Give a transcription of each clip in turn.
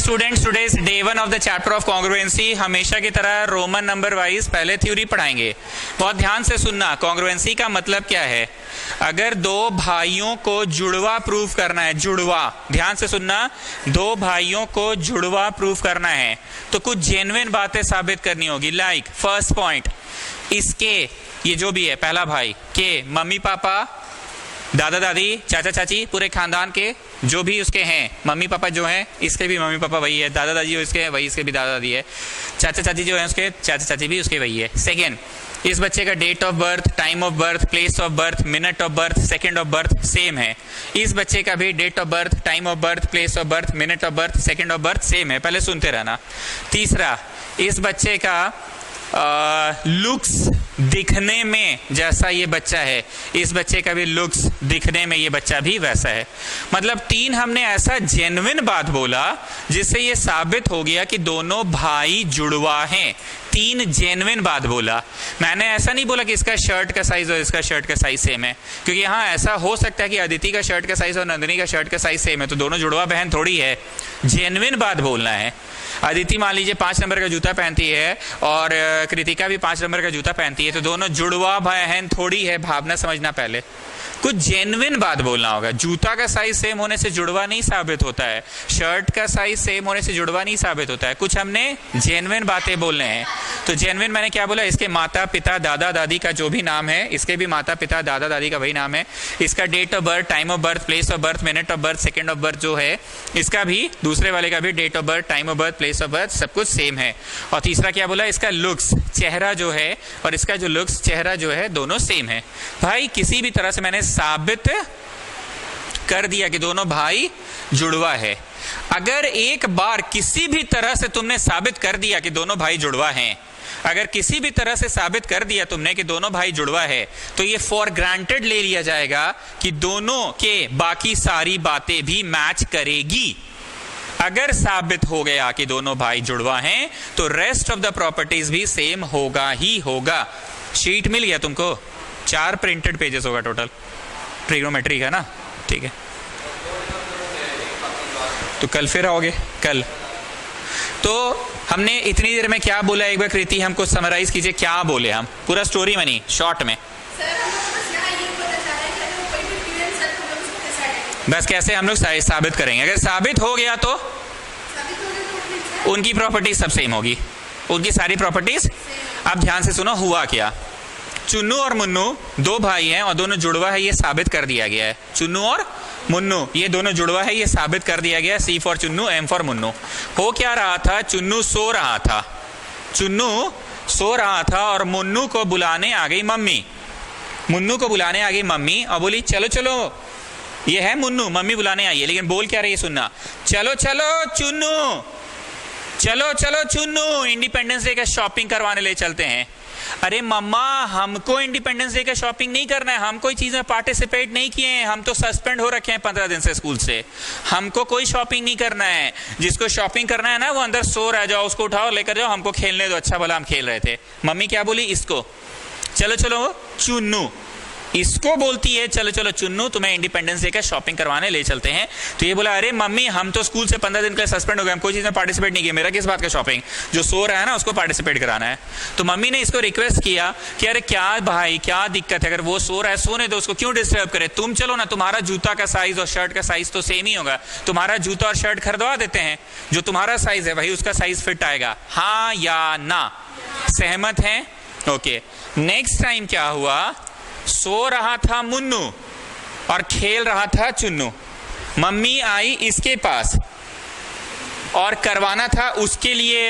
Students, today's day 1 of the chapter of congruency. हमेशा की तरह रोमन नंबर वाइज पहले थ्योरी पढ़ाएंगे। बहुत ध्यान से सुनना, कॉन्ग्रुएंसी का मतलब क्या है। अगर दो भाइयों को जुड़वा प्रूफ करना है, जुड़वा, ध्यान से सुनना, दो भाइयों को जुड़वा प्रूफ करना है तो कुछ जेन्युइन बातें साबित करनी होगी। लाइक फर्स्ट पॉइंट, इसके, ये जो भी है पहला भाई के मम्मी पापा, दादा दादी, चाचा चाची, पूरे खानदान के जो भी उसके हैं, मम्मी पापा जो हैं इसके भी मम्मी पापा वही है, दादा दादी जो इसके हैं वही इसके भी दादा दादी है, चाचा चाची जो है उसके चाचा चाची भी उसके वही है। सेकेंड, इस बच्चे का date of birth, time of birth, place of birth, minute of birth, second of birth same है। इस बच्चे का भी date of birth, time of birth, place of birth, minute of birth, second of birth same है। पहले सुनते रहना। तीसरा, इस बच्चे का लुक्स दिखने में जैसा ये बच्चा है, इस बच्चे का भी लुक्स दिखने में ये बच्चा भी वैसा है। मतलब तीन हमने ऐसा जेन्युइन बात बोला जिससे ये साबित हो गया कि दोनों भाई जुड़वा हैं। तीन जेन्युइन बात बोला। मैंने ऐसा नहीं बोला कि इसका शर्ट का साइज और इसका शर्ट का साइज सेम है, क्योंकि हाँ ऐसा हो सकता है कि अदिति का शर्ट का साइज और नंदिनी का शर्ट का साइज सेम है, तो दोनों जुड़वा बहन थोड़ी है। जेन्युइन बात बोलना है। अदिति मान लीजिए 5 नंबर का जूता पहनती है और कृतिका भी 5 नंबर का जूता पहनती है, तो दोनों जुड़वा बहन थोड़ी है। भावना समझना, पहले कुछ जेन्युइन बात बोलना होगा। जूता का साइज सेम होने से जुड़वा नहीं साबित होता है, शर्ट का साइज सेम होने से जुड़वा नहीं साबित होता है। कुछ हमने जेन्युइन बातें बोलने हैं। तो जेन्युइन मैंने क्या बोला, इसके माता पिता दादा दादी का जो भी नाम है, इसके भी माता पिता दादा दादी का वही नाम है। इसका date of birth, time of birth, place of birth, minute of birth, second of birth जो है, इसका भी, दूसरे वाले का भी date of birth, time of birth, place of birth सब कुछ सेम है। और तीसरा क्या बोला, इसका लुक्स, चेहरा जो है और इसका जो लुक्स, चेहरा जो है, दोनों सेम है। भाई किसी भी तरह से मैंने साबित कर दिया कि दोनों भाई जुड़वा है। अगर एक बार किसी भी तरह से तुमने साबित कर दिया कि दोनों भाई जुड़वा हैं, अगर किसी भी तरह से साबित कर दिया तुमने कि दोनों भाई जुड़वा है, तो ये फॉर ग्रांटेड ले लिया जाएगा कि दोनों के बाकी सारी बातें भी मैच करेगी। अगर साबित हो गया कि दोनों भाई जुड़वा हैं तो रेस्ट ऑफ द प्रॉपर्टीज भी सेम होगा ही होगा। शीट मिल गया तुमको, 4 प्रिंटेड पेजेस होगा टोटल, ट्रिग्नोमेट्री का ना, ठीक है। तो कल फिर आओगे कल। तो हमने इतनी देर में क्या बोला, एक बार कृति हमको समराइज कीजिए, क्या बोले हम, पूरा स्टोरी में नहीं, शॉर्ट में। बस कैसे हम लोग साबित करेंगे। अगर साबित हो गया तो उनकी प्रॉपर्टीज सब सेम होगी, उनकी सारी प्रॉपर्टीज। अब ध्यान से सुनो, हुआ क्या। चुन्नू और मुन्नू दो भाई हैं और दोनों जुड़वा है, ये साबित कर दिया गया है। चुन्नू और मुन्नू ये दोनों जुड़वा है, ये साबित कर दिया गया। C for Chunnu, M for Munnu. हो क्या रहा था, चुन्नू सो रहा था, चुन्नू सो रहा था और मुन्नू को बुलाने आ गई मम्मी। मुन्नू को बुलाने आ गई मम्मी और बोली चलो चलो, ये है मुन्नू, मम्मी बुलाने आई है, लेकिन बोल क्या रही है सुनना, चलो चलो चुन्नू, चलो चलो चुन्नू, इंडिपेंडेंस डे का शॉपिंग करवाने ले चलते हैं। अरे मम्मा, हमको इंडिपेंडेंस डे का शॉपिंग नहीं करना है, हम कोई चीज में पार्टिसिपेट नहीं किए हैं, हम तो सस्पेंड हो रखे हैं 15 दिन से स्कूल से, हमको कोई शॉपिंग नहीं करना है। जिसको शॉपिंग करना है ना वो अंदर सो रह जाओ, उसको उठाओ लेकर जाओ, हमको खेलने दो, अच्छा भला हम खेल रहे थे। मम्मी क्या बोली, इसको चलो चलो चुन्नू, इसको बोलती है चलो चलो चुन्नू, तुम्हें इंडिपेंडेंस डे का शॉपिंग करवाने ले चलते हैं। तो ये बोला, अरे मम्मी हम तो स्कूल से 15 दिन के लिए सस्पेंड हो गए, हम कोई चीज में पार्टिसिपेट नहीं किया, मेरा किस बात का शॉपिंग, जो सो रहा है ना उसको पार्टिसिपेट कराना है। तो मम्मी ने इसको रिक्वेस्ट किया कि अरे क्या भाई क्या दिक्कत है, अगर वो सो रहा है सोने दो, उसको क्यों डिस्टर्ब करे, तुम चलो ना, तुम्हारा जूता का साइज और शर्ट का साइज तो सेम ही होगा, तुम्हारा जूता और शर्ट खरीदवा देते हैं, जो तुम्हारा साइज है वही उसका साइज फिट आएगा। हाँ या ना, सहमत है? ओके। नेक्स्ट टाइम क्या हुआ, सो रहा था मुन्नू और खेल रहा था चुन्नू। मम्मी आई इसके पास और करवाना था उसके लिए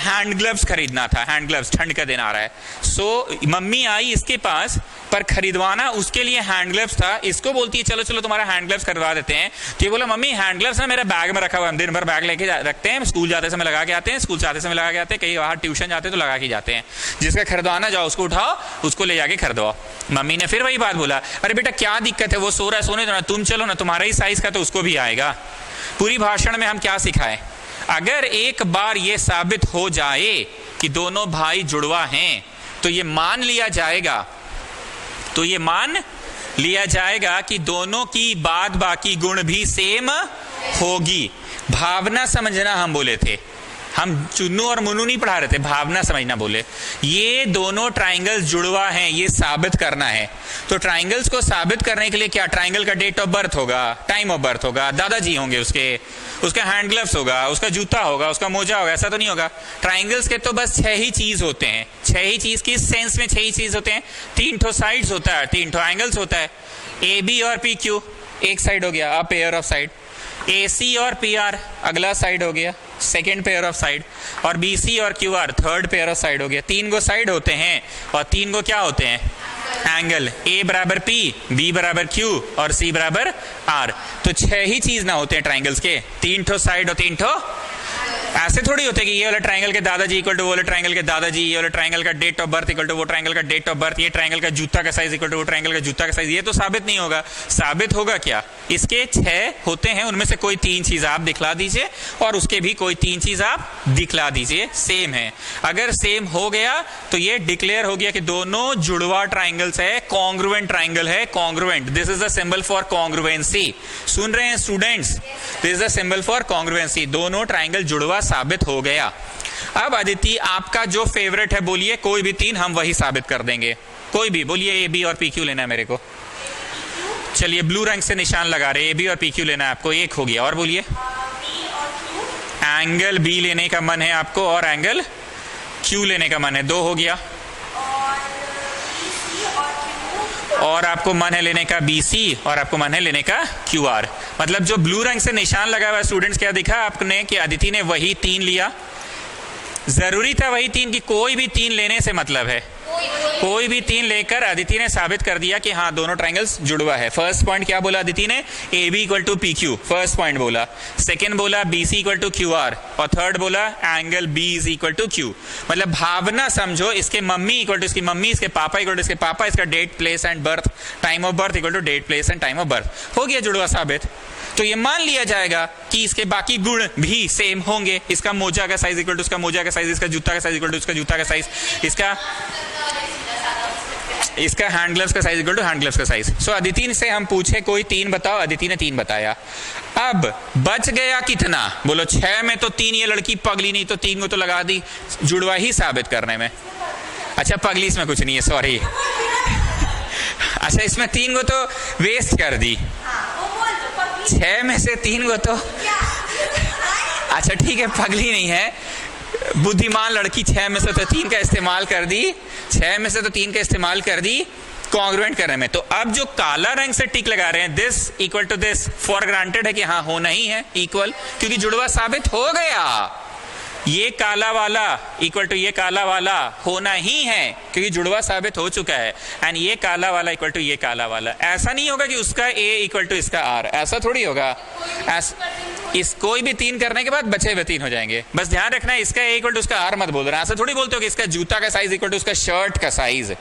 हैंड ग्लव्स खरीदना था, हैंड ग्लव्स, ठंड का दिन आ रहा है। सो मम्मी आई इसके पास पर खरीदवाना उसके लिए हैंड ग्लव्स था। इसको बोलती है चलो चलो तुम्हारा हैंड ग्लव्स करवा देते हैं। तो ये बोला, मम्मी हैंड ग्लव्स ना मेरा बैग में रखा हुआ है, दिन भर बैग लेके रखते हैं, स्कूल जाते समय लगा के आते हैं, स्कूल से आते समय लगा के आते हैं, कहीं बाहर ट्यूशन जाते हैं तो लगा के जाते हैं, जिसका खरीदवाना जाओ उसको उठाओ, उसको ले जाके खरीदवाओ। मम्मी ने फिर वही बात बोला, अरे बेटा क्या दिक्कत है, वो सो रहा है सोने दो ना, तुम चलो ना, तुम्हारा ही साइज का तो उसको भी आएगा। पूरी भाषण में हम क्या सिखाए, अगर एक बार ये साबित हो जाए कि दोनों भाई जुड़वा हैं तो ये मान लिया जाएगा, तो ये मान लिया जाएगा कि दोनों की बाद बाकी गुण भी सेम होगी। भावना समझना हम बोले थे, हम चुन्नू और मुन्नू नहीं पढ़ा रहे थे, भावना समझना बोले। ये दोनों ट्राइंगल्स जुड़वा हैं, ये साबित करना है। तो ट्राइंगल्स को साबित करने के लिए क्या, ट्राइंगल का डेट ऑफ बर्थ होगा, टाइम ऑफ बर्थ होगा, दादाजी होंगे उसका हैंड ग्लव्स होगा, उसका जूता होगा, उसका मोजा होगा, ऐसा तो नहीं होगा। ट्राइंगल्स के तो बस 6 ही चीज होते हैं। 6 ही चीज किस सेंस में 6 ही चीज होते हैं? 3 ठो साइड्स होता है, 3 ठो एंगल्स होता है। ए बी और पी क्यू एक साइड हो गया, अ पेयर ऑफ साइड। ए सी और पी आर अगला साइड हो गया, सेकेंड पेयर ऑफ साइड। और बी सी और Q R third pair of side हो गया। 3 गो साइड होते हैं और 3 गो क्या होते हैं? एंगल। ए बराबर पी, बी बराबर क्यू और सी बराबर आर। तो 6 ही चीज ना होते हैं ट्राइंगल्स के, 3 ठो साइड और 3 ठो। ऐसे थोड़ी होते कि ये वाला ट्राइंगल के दादाजी इक्वल टू वो वाला ट्राइंगल के दादाजी, ये वाला ट्राइंगल का date of birth equal to वो ट्राइंगल का डेट ऑफ बर्थ, ये ट्राइंगल का जूता का साइज इक्वल टू वो ट्राइंगल का जूता का साइज। ये तो साबित नहीं होगा। साबित होगा क्या? इसके 6 होते हैं, उनमें से कोई 3 चीज आप दिखला दीजिए और उसके भी कोई 3 चीज आप दिखला दीजिए, सेम है। अगर सेम हो गया तो ये डिक्लेयर हो गया कि दोनों जुड़वा ट्राइंगल्स है, कॉन्ग्रुएंट ट्राइंगल है, congruent. This is the symbol for congruency. सुन रहे हैं students? This is the symbol for congruency. दोनों ट्राइंगल जुड़वा साबित हो गया। अब अदिति आपका जो फेवरेट है बोलिए, कोई भी 3 हम वही साबित कर देंगे। कोई भी बोलिए, ए बी और पी क्यू लेना है मेरे को। चलिए ब्लू रंग से निशान लगा रहे, ए बी और पी क्यू लेना है आपको, 1 हो गया। और बोलिए, एंगल बी लेने का मन है आपको और एंगल क्यू लेने का मन है, 2 हो गया। और आपको मन है लेने का बी सी और आपको मन है लेने का क्यू आर। मतलब जो ब्लू रंग से निशान लगा हुआ स्टूडेंट्स, क्या दिखा आपने कि अदिति ने वही 3 लिया। जरूरी था वही 3 की कोई भी 3 लेने से मतलब है, कोई भी 3 लेकर अदिति ने साबित कर दिया कि हाँ दोनों ट्राइंगल्स जुड़वा है। फर्स्ट पॉइंट क्या बोला अदिति ने? A B equal to P Q, first point बोला। सेकेंड बोला B C equal to Q R और थर्ड बोला angle B is equal to Q. मतलब भावना समझो, इसके मम्मी इक्वल टू इसकी मम्मी, इसके पापा इक्वल टू इसके पापा, इसका date place and birth, time of birth equal to date place and time of birth. हो गया जुड़वा साबित। तो ये मान लिया जाएगा कि इसके बाकी गुण भी सेम होंगे। इसका मोजा का साइज इक्वल टू इसका मोजा का साइज, इसका जूता का साइज इक्वल टू इसका जूता का साइज, इसका हैंड ग्लव्स का size equal to hand gloves का साइज। सो अदिति से हम पूछे कोई 3 बताओ, अदिति ने 3 बताया। अब बच गया कितना? बोलो 6 में तो 3 ये लड़की पगली नहीं, तो 3 को तो लगा दी जुड़वा ही साबित करने में। अच्छा पगली इसमें कुछ नहीं है, सॉरी। अच्छा इसमें 3 को तो वेस्ट कर दी, 6 में से 3 को तो अच्छा ठीक है पगली नहीं है, बुद्धिमान लड़की। 6 में से तो 3 का इस्तेमाल कर दी, 6 में से तो 3 का इस्तेमाल कर दी कॉन्ग्रुएंट करने में। तो अब जो काला रंग से टिक लगा रहे हैं, this equal to this, for granted है कि हाँ होना ही है इक्वल, क्योंकि जुड़वा साबित हो गया। ये काला वाला इक्वल टू ये काला वाला होना ही है क्योंकि जुड़वा साबित हो चुका है। एंड ये काला वाला इक्वल टू ये काला वाला। ऐसा नहीं होगा कि उसका ए इक्वल टू इसका आर, ऐसा थोड़ी होगा। इस कोई भी 3 करने के बाद बचे हुए 3 हो जाएंगे। बस ध्यान रखना है इसका ए इक्वल टू उसका आर मत बोल रहा। ऐसा थोड़ी बोलते हो कि इसका जूता का साइज इक्वल टू उसका शर्ट का साइज।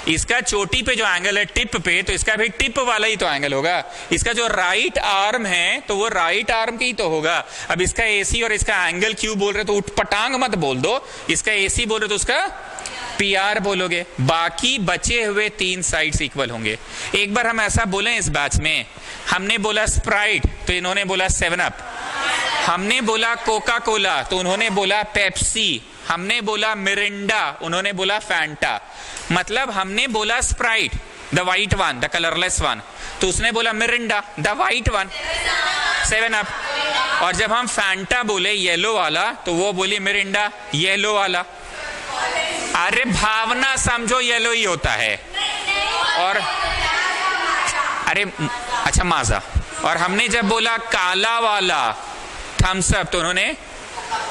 इसका चोटी पे जो एंगल है टिप पे, तो इसका भी टिप वाला ही तो एंगल होगा। इसका जो राइट आर्म है तो वो राइट आर्म की ही तो होगा। अब इसका एसी और इसका एंगल क्यू बोल रहे तो उठपटांग मत बोल दो। इसका एसी बोल रहे तो उसका पी आर बोलोगे। बाकी बचे हुए 3 साइड्स इक्वल होंगे। एक बार हम ऐसा बोले इस बैच में, हमने बोला स्प्राइट तो इन्होंने बोला 7 अप, हमने बोला कोका कोला तो उन्होंने बोला पेप्सी, हमने बोला मिरिंडा उन्होंने बोला फैंटा। मतलब हमने बोला Sprite the white one, the colourless one, तो उसने बोला Mirinda the white one, 7 up. और जब हम फैंटा बोले येलो वाला तो वो बोली मिरिंडा येलो वाला। अरे भावना समझो, येलो ही होता है। और अरे अच्छा माजा। और हमने जब बोला काला वाला थम्स अप तो उन्होंने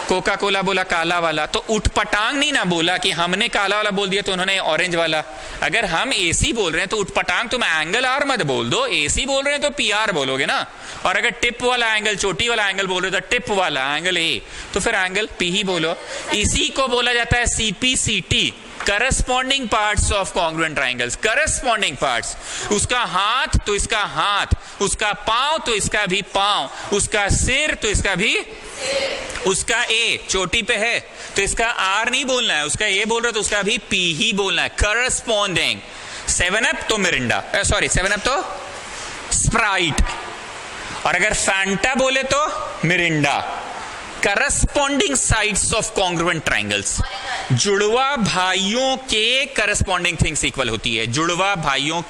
कोका कोला बोला काला वाला। तो उठपटांग नहीं ना बोला कि हमने काला वाला बोल दिया तो उन्होंने ऑरेंज वाला। अगर हम एसी बोल रहे हैं तो उठपटांग तुम एंगल आर मत बोल दो, एसी बोल रहे हैं तो पी आर बोलोगे ना। और अगर टिप वाला एंगल, चोटी वाला एंगल बोल रहे हो तो टिप वाला एंगल ए, तो फिर एंगल पी ही बोलो। इसी को बोला जाता है CPCT, corresponding parts of congruent triangles. Corresponding parts, उसका हाथ तो इसका हाथ, उसका पांव तो इसका भी पांव, उसका सिर तो इसका भी, उसका ए चोटी पे है तो इसका आर नहीं बोलना है, उसका ए बोल रहे तो उसका भी पी ही बोलना है। करस्पॉन्डिंग। 7 अप तो मिरिंडा, सॉरी 7 अप तो स्प्राइट। और अगर फैंटा बोले तो Mirinda. Corresponding sides of congruent triangles, जुड़वा भाइयों के करस्पॉन्डिंग थिंग्स इक्वल होती है। जुड़वा भाइयों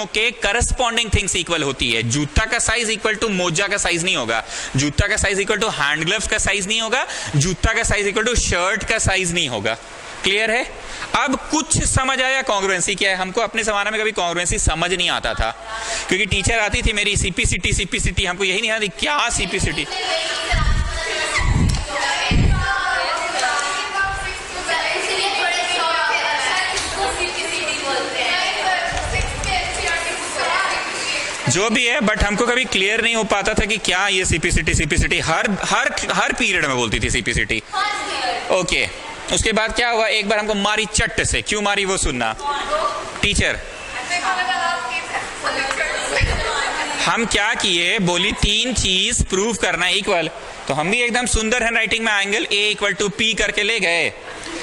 के करस्पॉन्डिंग थिंग्स इक्वल होती है। जूता का साइज इक्वल टू मोजा का साइज नहीं होगा, जूता का size equal to hand gloves का साइज नहीं होगा, जूता का साइज इक्वल टू शर्ट का साइज नहीं होगा। क्लियर है? अब कुछ समझ आया कॉन्ग्रुएंसी क्या है? हमको अपने जमाने में कभी कॉन्ग्रुएंसी समझ नहीं आता था, क्योंकि टीचर आती थी मेरी सीपीसीटी, हमको यही नहीं आती क्या सीपीसीटी। जो भी है, बट हमको कभी क्लियर नहीं हो पाता था कि क्या ये सीपीसीटी हर पीरियड में बोलती थी सीपीसीटी। ओके, उसके बाद क्या हुआ, एक बार हमको मारी चट्ट से। क्यों मारी वो सुनना। टीचर हम क्या किए, बोली 3 चीज प्रूव करना इक्वल, तो हम भी एकदम सुंदर हैंड राइटिंग में angle A equal to P करके ले गए,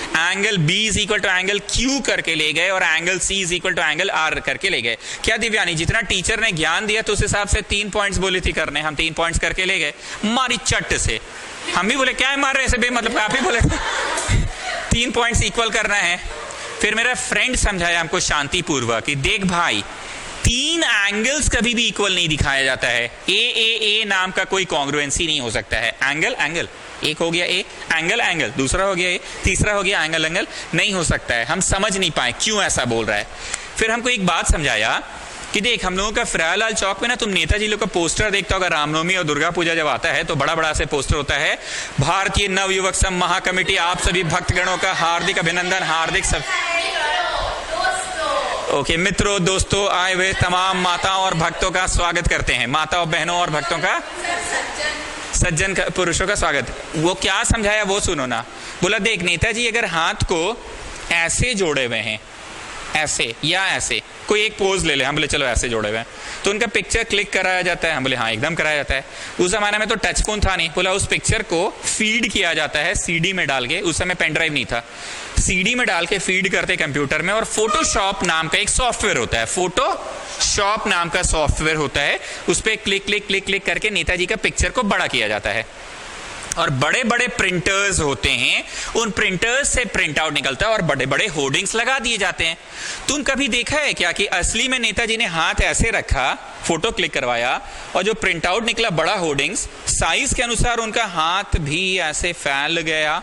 angle B is equal to angle Q करके ले गए, और angle C is equal to angle R करके ले गए। क्या दिव्यानी, जितना टीचर ने ज्ञान दिया तो उस हिसाब से 3 पॉइंट्स बोली थी करने, हम 3 पॉइंट्स करके ले गए मारी चट्ट से। हम भी बोले क्या है मार रहे ऐसे बेमतलब, आप ही बोले 3 पॉइंट्स इक्वल करना है। फिर मेरा फ्रेंड समझाया हमको शांतिपूर्वक कि देख भाई, 3 एंगल्स कभी भी इक्वल नहीं दिखाया जाता है। ए नाम का कोई कॉन्ग्रुएंसी नहीं हो सकता है। एंगल एक हो गया ए, एंगल दूसरा हो गया ए, तीसरा हो गया एंगल नहीं हो सकता है। हम समझ नहीं पाए क्यों ऐसा बोल रहा है। फिर हमको एक बात समझाया कि देख, हम लोगों का फ्रालाल चौक में ना तुम नेताजी लोग का पोस्टर देखता होगा, रामनवमी और दुर्गा पूजा जब आता है तो बड़ा बड़ा से पोस्टर होता है, भारतीय नवयुवक संघ महाकमेटी आप सभी भक्तगणों का हार्दिक अभिनंदन, हार्दिक सब। ओके मित्रों, दोस्तों, आए हुए तमाम माताओं और भक्तों का स्वागत करते हैं। माताओं, बहनों और भक्तों का, सज्जन पुरुषों का स्वागत। वो क्या समझाया वो सुनो ना। बोला देख, नेताजी अगर हाथ को ऐसे जोड़े हुए हैं, ऐसे या ऐसे, कोई एक पोज ले ले, हम बोले चलो ऐसे जोड़े हुए हैं, तो उनका पिक्चर क्लिक कराया जाता है। हम बोले हाँ एकदम कराया जाता है। उस जमाने में तो टच फोन था नहीं। बोला उस पिक्चर को फीड किया जाता है सीडी में डाल के, उस समय पेन ड्राइव नहीं था, सीडी में डाल के फीड करते कंप्यूटर में, और फोटोशॉप नाम का एक सॉफ्टवेयर होता है, फोटोशॉप नाम का सॉफ्टवेयर होता है, उस पर क्लिक करके नेताजी का पिक्चर को बड़ा किया जाता है। और बड़े बड़े प्रिंटर्स होते हैं, उन प्रिंटर्स से प्रिंट आउट निकलता है और बड़े बड़े होर्डिंग्स लगा दिए जाते हैं। तुम कभी देखा है क्या कि असली में नेताजी ने हाथ ऐसे रखा, फोटो क्लिक करवाया, और जो प्रिंट आउट निकला बड़ा होर्डिंग्स, साइज के अनुसार उनका हाथ भी ऐसे फैल गया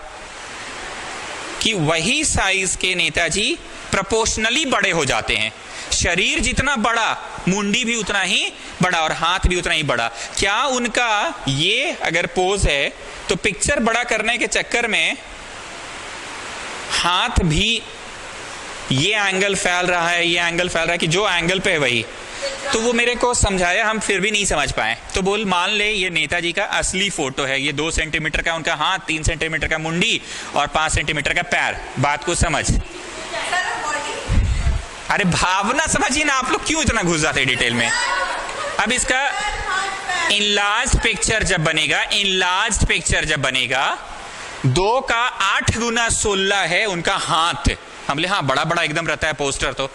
कि वही साइज के नेताजी प्रोपोर्शनली बड़े हो जाते हैं। शरीर जितना बड़ा, मुंडी भी उतना ही बड़ा और हाथ भी उतना ही बड़ा। क्या उनका ये अगर पोज है तो पिक्चर बड़ा करने के चक्कर में हाथ भी ये एंगल फैल रहा है, ये एंगल फैल रहा है कि जो एंगल पे है वही। तो वो मेरे को समझाया, हम फिर भी नहीं समझ पाए। तो बोल मान ले ये नेताजी का असली फोटो है, ये 2 सेंटीमीटर का उनका हाथ, 3 सेंटीमीटर का मुंडी और 5 सेंटीमीटर का पैर। बात को समझ। अरे भावना समझिए ना, आप लोग क्यों इतना घुस जाते हैं डिटेल में। अब इसका इनलार्ज्ड पिक्चर जब बनेगा, 2 का 8 गुना 16 है उनका हाथ। हम ले हाँ बड़ा बड़ा एकदम रहता है पोस्टर, तो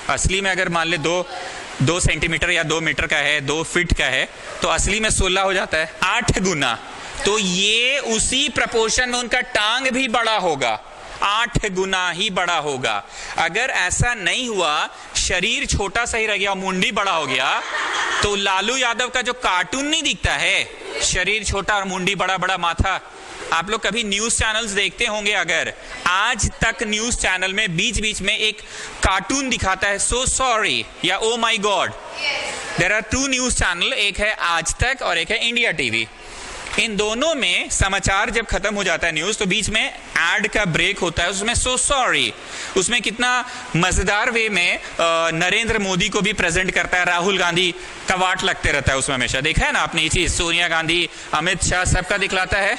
असली में अगर मान ले 2 सेंटीमीटर या 2 मीटर का है, 2 फीट का है, तो असली में 16 हो जाता है, 8 गुना। तो ये उसी प्रपोर्शन में उनका टांग भी बड़ा होगा, 8 गुना ही बड़ा होगा। अगर ऐसा नहीं हुआ, शरीर छोटा सा ही रह गया, मुंडी बड़ा हो गया, तो लालू यादव का जो कार्टून नहीं दिखता है, शरीर छोटा और मुंडी बड़ा बड़ा माथा। आप लोग कभी न्यूज चैनल्स देखते होंगे, अगर आज तक न्यूज चैनल में बीच बीच में एक कार्टून दिखाता है, सो सॉरी या oh my God. There are 2 news channel, एक है आज तक और एक है इंडिया टीवी। इन दोनों में समाचार जब खत्म हो जाता है न्यूज, तो बीच में एड का ब्रेक होता है, उसमें सो सॉरी, उसमें कितना मजेदार वे में नरेंद्र मोदी को भी प्रेजेंट करता है, राहुल गांधी का वाट लगते रहता है उसमें हमेशा। देखा है ना आपने ये चीज, सोनिया गांधी, अमित शाह, सबका दिखलाता है।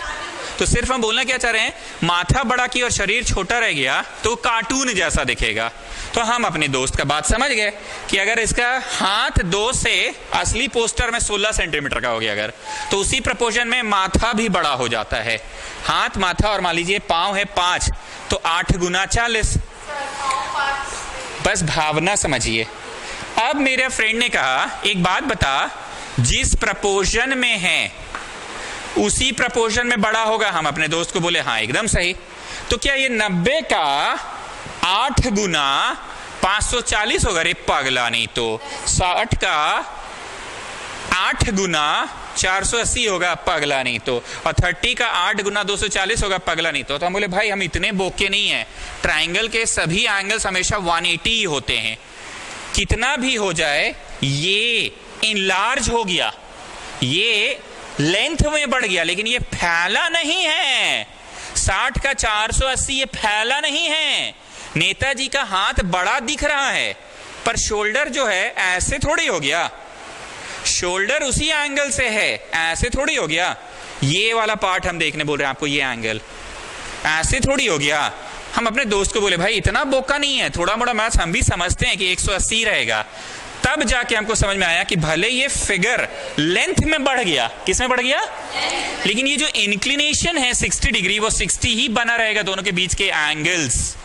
तो सिर्फ हम बोलना क्या चाह रहे हैं, माथा बड़ा की और शरीर छोटा रह गया तो कार्टून जैसा दिखेगा। तो हम अपने दोस्त का बात समझ गए कि अगर इसका हाथ 2 से असली पोस्टर में 16 सेंटीमीटर का हो गया अगर, तो उसी प्रपोर्शन में माथा भी बड़ा हो जाता है। हाथ, माथा और मान लीजिए पांव है 5, तो 8 गुना 40। बस भावना समझिए। अब मेरे फ्रेंड ने कहा एक बात बता, जिस प्रपोर्शन में है उसी प्रपोर्शन में बड़ा होगा। हम अपने दोस्त को बोले हाँ एकदम सही। तो क्या ये 90 का 8 गुना 540 होगा? रे पगला, नहीं तो 60 का 8 गुना 480 होगा, पगला नहीं तो। और 30 का 8 गुना 240 होगा, पगला नहीं तो हम बोले भाई हम इतने बोके नहीं हैं, ट्राइंगल के सभी एंगल्स हमेशा 180 ही होते हैं, कितना भी हो जाए ये इनलार्ज हो गया, ये लेंथ में बढ़ गया, लेकिन ये फैला नहीं है। 60 का 480 ये फैला नहीं है। नेताजी का हाथ बड़ा दिख रहा है पर शोल्डर जो है ऐसे थोड़ी हो गया, शोल्डर उसी एंगल से है, ऐसे थोड़ी हो गया। ये वाला पार्ट हम देखने बोल रहे हैं आपको, ये एंगल ऐसे थोड़ी हो गया। हम अपने दोस्त को बोले भाई इतना बोका नहीं है, थोड़ा मोड़ा मैथ्स हम भी समझते हैं कि 180 रहेगा। तब जाके हमको समझ में आया कि भले ये फिगर लेंथ में बढ़ गया, किस में बढ़ गया, लेकिन ये जो इंक्लिनेशन है 60 डिग्री वो 60 ही बना रहेगा दोनों के बीच के एंगल्स।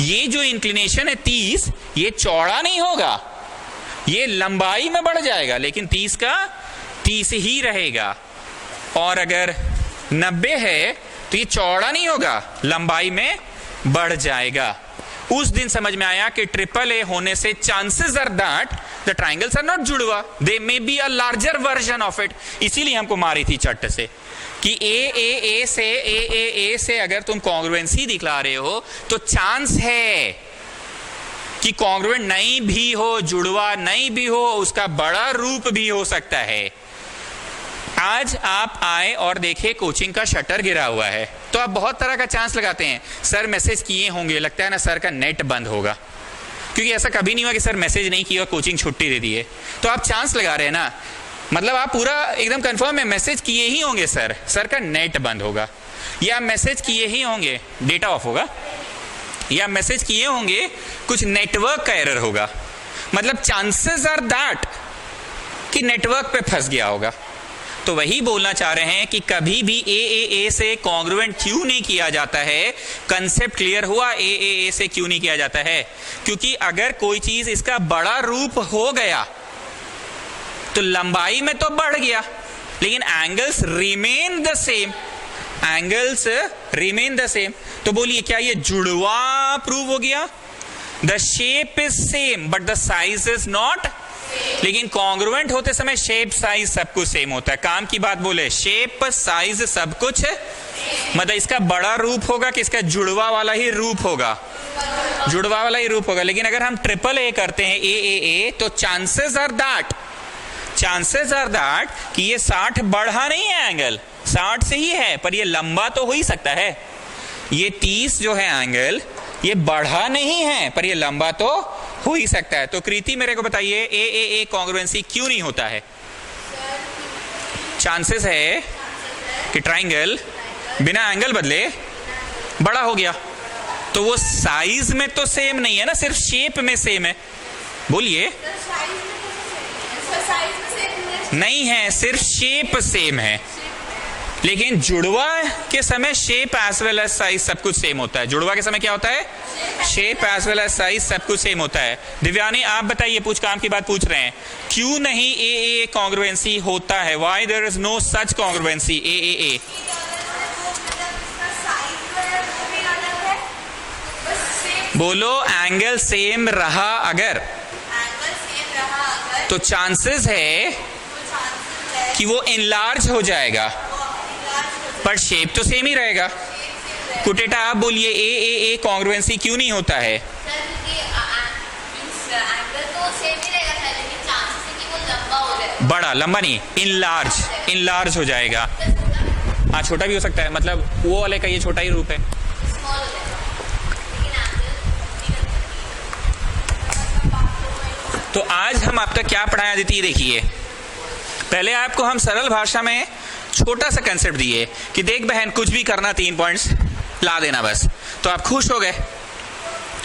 ये जो इंक्लिनेशन है 30, ये चौड़ा नहीं होगा, ये लंबाई में बढ़ जाएगा, लेकिन 30 का 30 ही रहेगा। और अगर 90 है तो ये चौड़ा नहीं होगा, लंबाई में बढ़ जाएगा। उस दिन समझ में आया कि ट्रिपल ए होने से chances are that the triangles are not जुड़वा, they may be a larger version of it. इसीलिए हमको मारी थी चट्ट से कि ए से अगर तुम कॉन्ग्रुएंसी दिखला रहे हो तो चांस है कि कॉन्ग्रुएंट नहीं भी हो, जुड़वा नहीं भी हो, उसका बड़ा रूप भी हो सकता है। आज आप आए और देखे कोचिंग का शटर गिरा हुआ है तो आप बहुत तरह का चांस लगाते हैं, सर मैसेज किए होंगे, लगता है ना सर का नेट बंद होगा, क्योंकि ऐसा कभी नहीं हुआ कि सर मैसेज नहीं किया और कोचिंग छुट्टी दे दी है। तो आप चांस लगा रहे हैं ना, मतलब आप पूरा एकदम कंफर्म है मैसेज किए ही होंगे सर का नेट बंद होगा, या मैसेज किए ही होंगे डेटा ऑफ होगा, या मैसेज किए होंगे कुछ नेटवर्क का एरर होगा। मतलब चांसेस आर दैट कि नेटवर्क पे फंस गया होगा। तो वही बोलना चाह रहे हैं कि कभी भी ए से कॉन्ग्रुएंट क्यों नहीं किया जाता है। कंसेप्ट क्लियर हुआ, ए से क्यों नहीं किया जाता है? क्योंकि अगर कोई चीज इसका बड़ा रूप हो गया तो लंबाई में तो बढ़ गया, लेकिन angles remain the same, angles remain the same. तो बोलिए क्या ये जुड़वा प्रूव हो गया? The shape is same but the size is not. लेकिन कॉन्ग्रुएंट होते समय शेप साइज सब कुछ सेम होता है। काम की बात बोले, शेप साइज सब कुछ, मतलब इसका बड़ा रूप होगा कि इसका जुड़वा वाला ही रूप होगा? जुड़वा वाला ही रूप होगा। लेकिन अगर हम ट्रिपल ए करते हैं ए तो चांसेस आर दैट कि ये 60 बढ़ा नहीं है, एंगल 60 से ही है, पर ये लंबा तो हो ही सकता है। ये 30 जो है एंगल ये बढ़ा नहीं है पर ये लंबा तो हो ही सकता है। तो कृति मेरे को बताइए ए कॉन्ग्रुएंसी क्यों नहीं होता है? चांसेस है कि ट्राइंगल बिना एंगल बदले बड़ा हो गया, तो वो साइज में तो सेम नहीं है ना, सिर्फ शेप में सेम है। बोलिए नहीं है, सिर्फ शेप सेम है। लेकिन जुड़वा के समय shape as well as size सब कुछ सेम होता है। जुड़वा के समय क्या होता है? Shape as well as size सब कुछ सेम होता है। दिव्यानी आप बताइए, पूछ काम की बात पूछ रहे हैं, क्यों नहीं ए कॉन्ग्रुएंसी होता है? Why there is no such congruency A? बोलो एंगल सेम रहा अगर, तो चांसेस है कि वो इनलार्ज हो जाएगा, पर शेप तो सेम ही रहेगा। कुटेटा आप बोलिए ए कॉन्ग्रुएंसी क्यों नहीं होता है? बड़ा, लंबा नहीं, इनलार्ज हो जाएगा। हाँ छोटा भी हो सकता है, मतलब वो वाले का ये छोटा ही रूप है। तो आज हम आपका क्या पढ़ाया देती देखिए, पहले आपको हम सरल भाषा में छोटा सा कंसेप्ट दिए कि देख बहन कुछ भी करना 3 पॉइंट्स ला देना बस, तो आप खुश हो गए।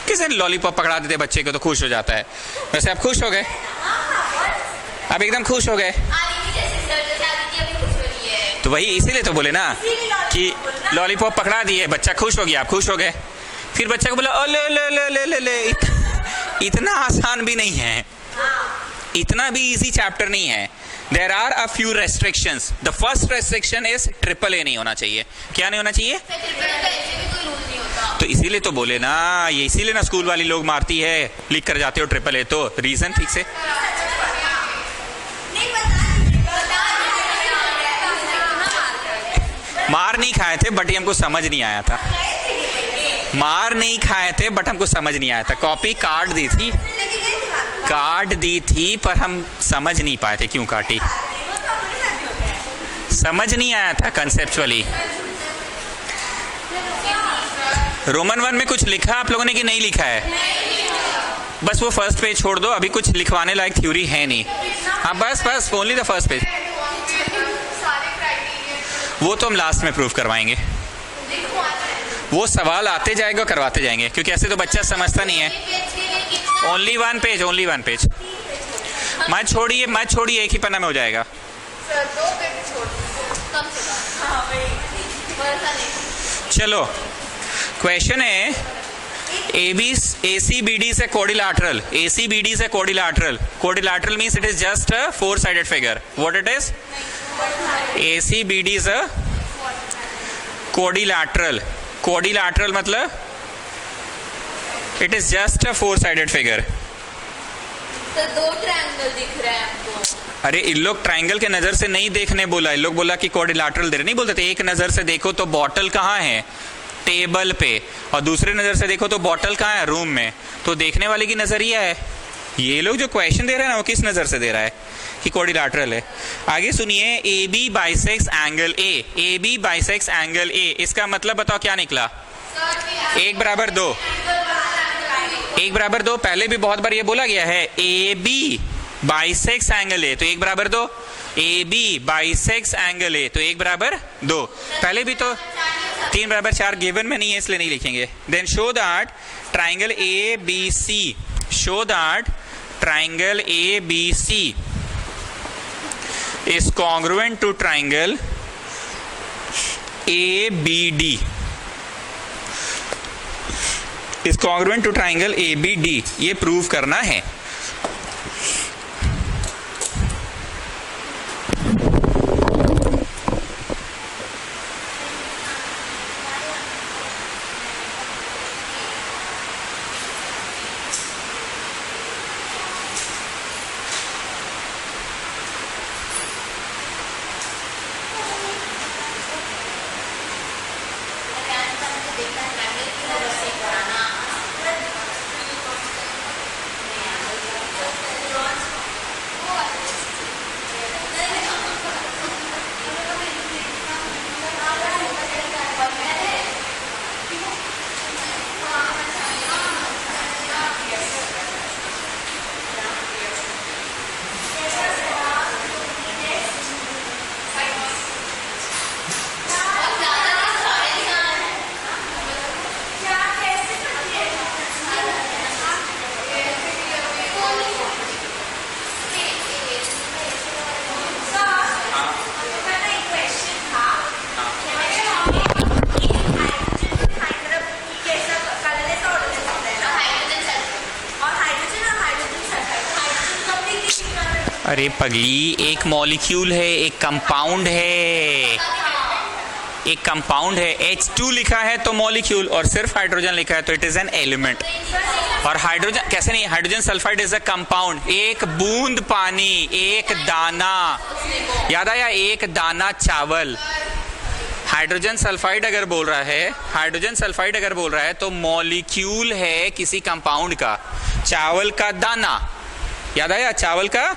किसी ने लॉलीपॉप पकड़ा देते बच्चे को तो खुश हो जाता है, वैसे आप खुश हो गए, आप एकदम खुश हो गए। तो वही इसीलिए तो बोले ना कि लॉलीपॉप पकड़ा दिए, बच्चा खुश हो गया, आप खुश हो गए। फिर बच्चा को बोला ओ ले इतना आसान भी नहीं है, इतना भी इजी चैप्टर नहीं है। There are a few restrictions. The first restriction is triple A नहीं होना चाहिए. क्या नहीं होना चाहिए? तो इसीलिए तो बोले ना, ये इसीलिए ना स्कूल वाली लोग मारती है, लिख कर जाते हो ट्रिपल ए. तो रीजन ठीक से मार नहीं खाए थे बट ये हमको समझ नहीं आया था. मार नहीं खाए थे बट हमको समझ नहीं आया था. कॉपी काट दी थी पर हम समझ नहीं पाए थे क्यों काटी. समझ नहीं आया था कंसेप्चुअली. रोमन 1 में कुछ लिखा आप लोगों ने कि नहीं लिखा है? बस वो फर्स्ट पेज छोड़ दो, अभी कुछ लिखवाने लायक थ्योरी है नहीं. हाँ बस ओनली द फर्स्ट पेज. वो तो हम लास्ट में प्रूव करवाएंगे. वो सवाल आते जाएगा करवाते जाएंगे, क्योंकि ऐसे तो बच्चा समझता नहीं है. Only one page. मत छोड़िए एक ही पन्ना में हो जाएगा. चलो क्वेश्चन है ACBD से कोडिलैटरल. ACBD से quadrilateral. Quadrilateral means it is just a 4-sided figure. What it is? ACBD is a quadrilateral. Quadrilateral मतलब it is just a 4-sided figure. तो 2 ट्रायंगल दिख रहे हैं हमको. अरे इन लोग ट्रायंगल के नजर से नहीं देखने बोला, इन लोग बोला कि क्वाड्रिलैटरल दे रहे. नहीं बोलते थे एक नजर से देखो तो बॉटल कहाँ है? टेबल पे. और दूसरे नजर से देखो तो बॉटल कहाँ है? रूम में. तो देखने वाले की नजरिया है. ये लोग जो क्वेश्चन दे रहे हैं ना वो किस नजर से दे रहा है कि क्वाड्रिलैटरल है. आगे सुनिए. AB bisects angle A. AB bisects angle A. इसका मतलब बताओ क्या निकला? 1/2. 1/2. पहले भी बहुत बार ये बोला गया है. AB बाइसेक्स एंगल A तो 1/2. AB बाइसेक्स एंगल A तो 1/2. पहले भी तो 3/4 गिवन में नहीं है इसलिए नहीं लिखेंगे. Then show that triangle ABC. Show that triangle ABC is congruent to triangle ABD. is congruent to triangle ABD. ये प्रूव करना है. अरे पगली, एक मॉलिक्यूल है, एक कंपाउंड है. एक कंपाउंड है. H2 लिखा है तो मॉलिक्यूल, और सिर्फ हाइड्रोजन लिखा है तो इट इज एन एलिमेंट. और हाइड्रोजन कैसे नहीं? Hydrogen sulphide is a compound. एक बूंद पानी, एक दाना, याद आया? एक दाना चावल. हाइड्रोजन सल्फाइड अगर बोल रहा है, हाइड्रोजन सल्फाइड अगर बोल रहा है तो मॉलिक्यूल है किसी कंपाउंड का. चावल का दाना, याद आया? चावल का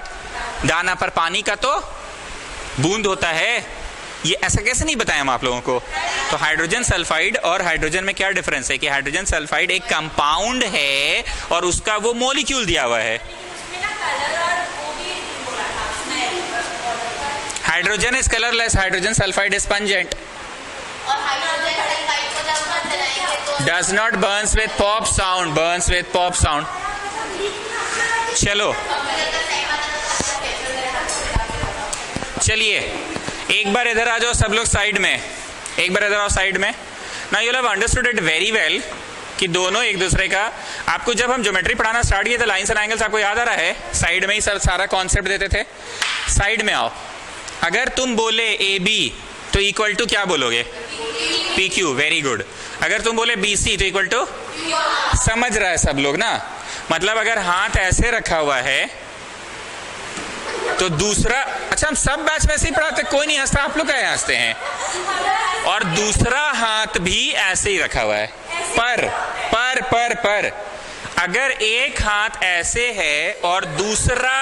दाना, पर पानी का तो बूंद होता है. ये ऐसा कैसे नहीं बताया हम आप लोगों को? तो हाइड्रोजन सल्फाइड और हाइड्रोजन में क्या डिफरेंस है कि हाइड्रोजन सल्फाइड एक कंपाउंड है और उसका वो मॉलिक्यूल दिया हुआ है. Hydrogen is colourless, hydrogen sulphide is pungent. Does not Burns with pop sound, Burns with pop sound. चलो चलिए एक बार इधर आ जाओ सब लोग साइड में. एक बार इधर आओ साइड में. Now you have understood it very well कि दोनों एक दूसरे का. आपको जब हम ज्योमेट्री पढ़ाना स्टार्ट किए थे, लाइंस एंड एंगल्स आपको याद आ रहा है? साइड में ही सारा कॉन्सेप्ट देते थे. साइड में आओ। अगर तुम बोले ए बी तो इक्वल टू क्या बोलोगे? P Q. Very good. अगर तुम बोले बी सी तो इक्वल टू, समझ रहा है सब लोग ना? मतलब अगर हाथ ऐसे रखा हुआ है तो दूसरा, अच्छा हम सब बैच में ऐसे ही पढ़ाते, कोई नहीं हंसता, आप लोग क्या हंसते हैं? और दूसरा हाथ भी ऐसे ही रखा हुआ है। पर अगर एक हाथ ऐसे है और दूसरा,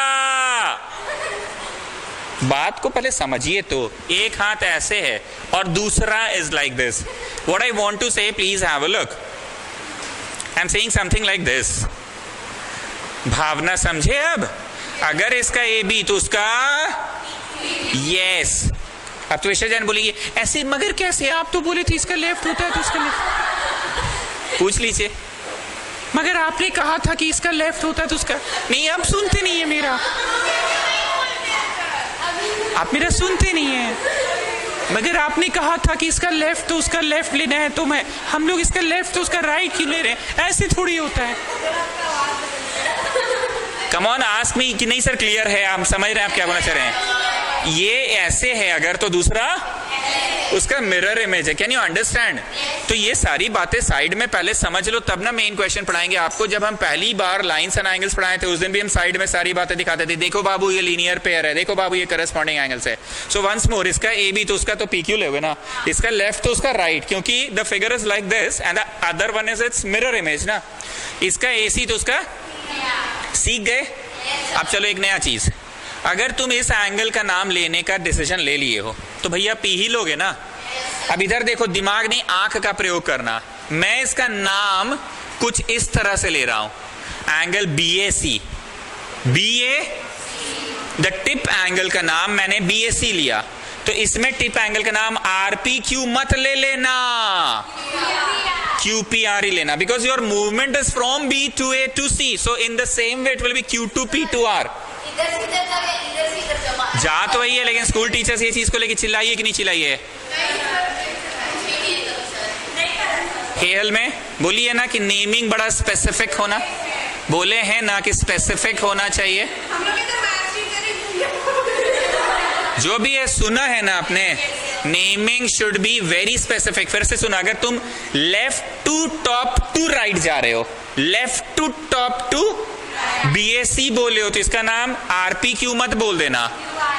बात को पहले समझिए तो, एक हाथ ऐसे है और दूसरा is like this. What I want to say, please have a look. I am saying something like this. Bhavna समझे? अब अगर इसका ए बी तो उसका यस। अब तो ईशा जान बोलेगी ऐसे, मगर कैसे? आप तो बोले थे इसका लेफ्ट होता है तो उसका लेफ्ट। पूछ लीजिए, मगर आपने कहा था कि इसका लेफ्ट होता है तो उसका नहीं। अब सुनते नहीं है मेरा, आप मेरा सुनते नहीं है। मगर आपने कहा था कि इसका लेफ्ट तो उसका लेफ्ट लेना है, तो हम लोग इसका लेफ्ट तो उसका राइट क्यों ले रहे हैं? ऐसे थोड़ी होता है। कम ऑन, आस्क मी कि नहीं सर क्लियर है, आप समझ रहे हैं आप क्या बोलना चाह रहे हैं? ये ऐसे है अगर तो दूसरा उसका मिरर इमेज है। Can you understand? तो ये सारी बातें साइड में पहले समझ लो, तब ना मेन क्वेश्चन पढ़ाएंगे आपको। जब हम पहली बार लाइंस एंड एंगल्स पढ़ाए थे उस दिन भी हम साइड में सारी बातें दिखाते थे। देखो बाबू ये लीनियर पेयर है, देखो बाबू ये करस्पॉन्डिंग एंगल्स है। सो वंस मोर, इसका ए बी तो उसका तो पी क्यू लोगे ना, इसका लेफ्ट तो उसका राइट, क्योंकि the figure is like this and the other one is it's mirror image ना। इसका ए सी तो उसका, सीख गए? अब चलो एक नया चीज, अगर तुम इस एंगल का नाम लेने का डिसीजन ले लिए हो तो भैया पी ही लोगे ना। अब इधर देखो, दिमाग नहीं आंख का प्रयोग करना। मैं इसका नाम कुछ इस तरह से ले रहा हूं, angle B A C. B A, the tip angle का नाम मैंने बी ए सी लिया, तो इसमें टिप एंगल का नाम आर पी क्यू मत ले लेना, क्यू पी आर ही लेना, because your movement is from B to A to C. So in the same way it will be Q to P to R. जा तो वही है, लेकिन स्कूल टीचर्स ये चीज को लेकर चिल्लाइए कि नहीं चिल्लाइए? हेल में बोलिए ना कि नेमिंग बड़ा स्पेसिफिक होना, बोले हैं ना कि स्पेसिफिक होना चाहिए। जो भी है सुना है ना आपने, naming should be very specific. फिर से सुना, अगर तुम left to top to right जा रहे हो, left to top to BAC बोले हो तो इसका नाम RPQ मत बोल देना,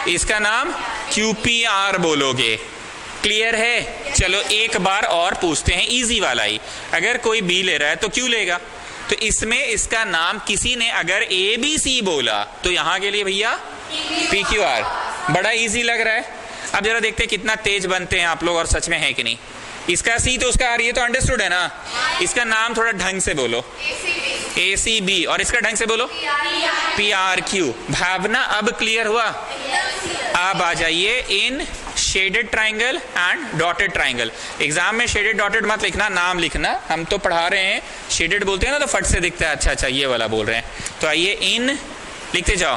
इसका नाम QPR बोलोगे। क्लियर है? चलो एक बार और पूछते हैं, इजी वाला ही। अगर कोई B ले रहा है तो क्यों लेगा? तो इसमें इसका नाम किसी ने अगर ABC बोला तो यहां के लिए भैया PQR। बड़ा इजी लग रहा है। अब जरा देखते हैं कितना तेज बनते हैं आप लोग, और सच में है कि नहीं। इसका C तो उसका R, ये तो अंडरस्टूड है ना। इसका नाम थोड़ा ढंग से बोलो, ACB, और इसका ढंग से बोलो PRQ। भावना अब क्लियर हुआ? अब आ जाइए in shaded triangle and dotted triangle. Exam में शेडेड डॉटेड मत लिखना, नाम लिखना। हम तो पढ़ा रहे हैं, शेडेड बोलते हैं ना तो फट से दिखता है, अच्छा अच्छा ये वाला बोल रहे हैं। तो आइए इन लिखते जाओ,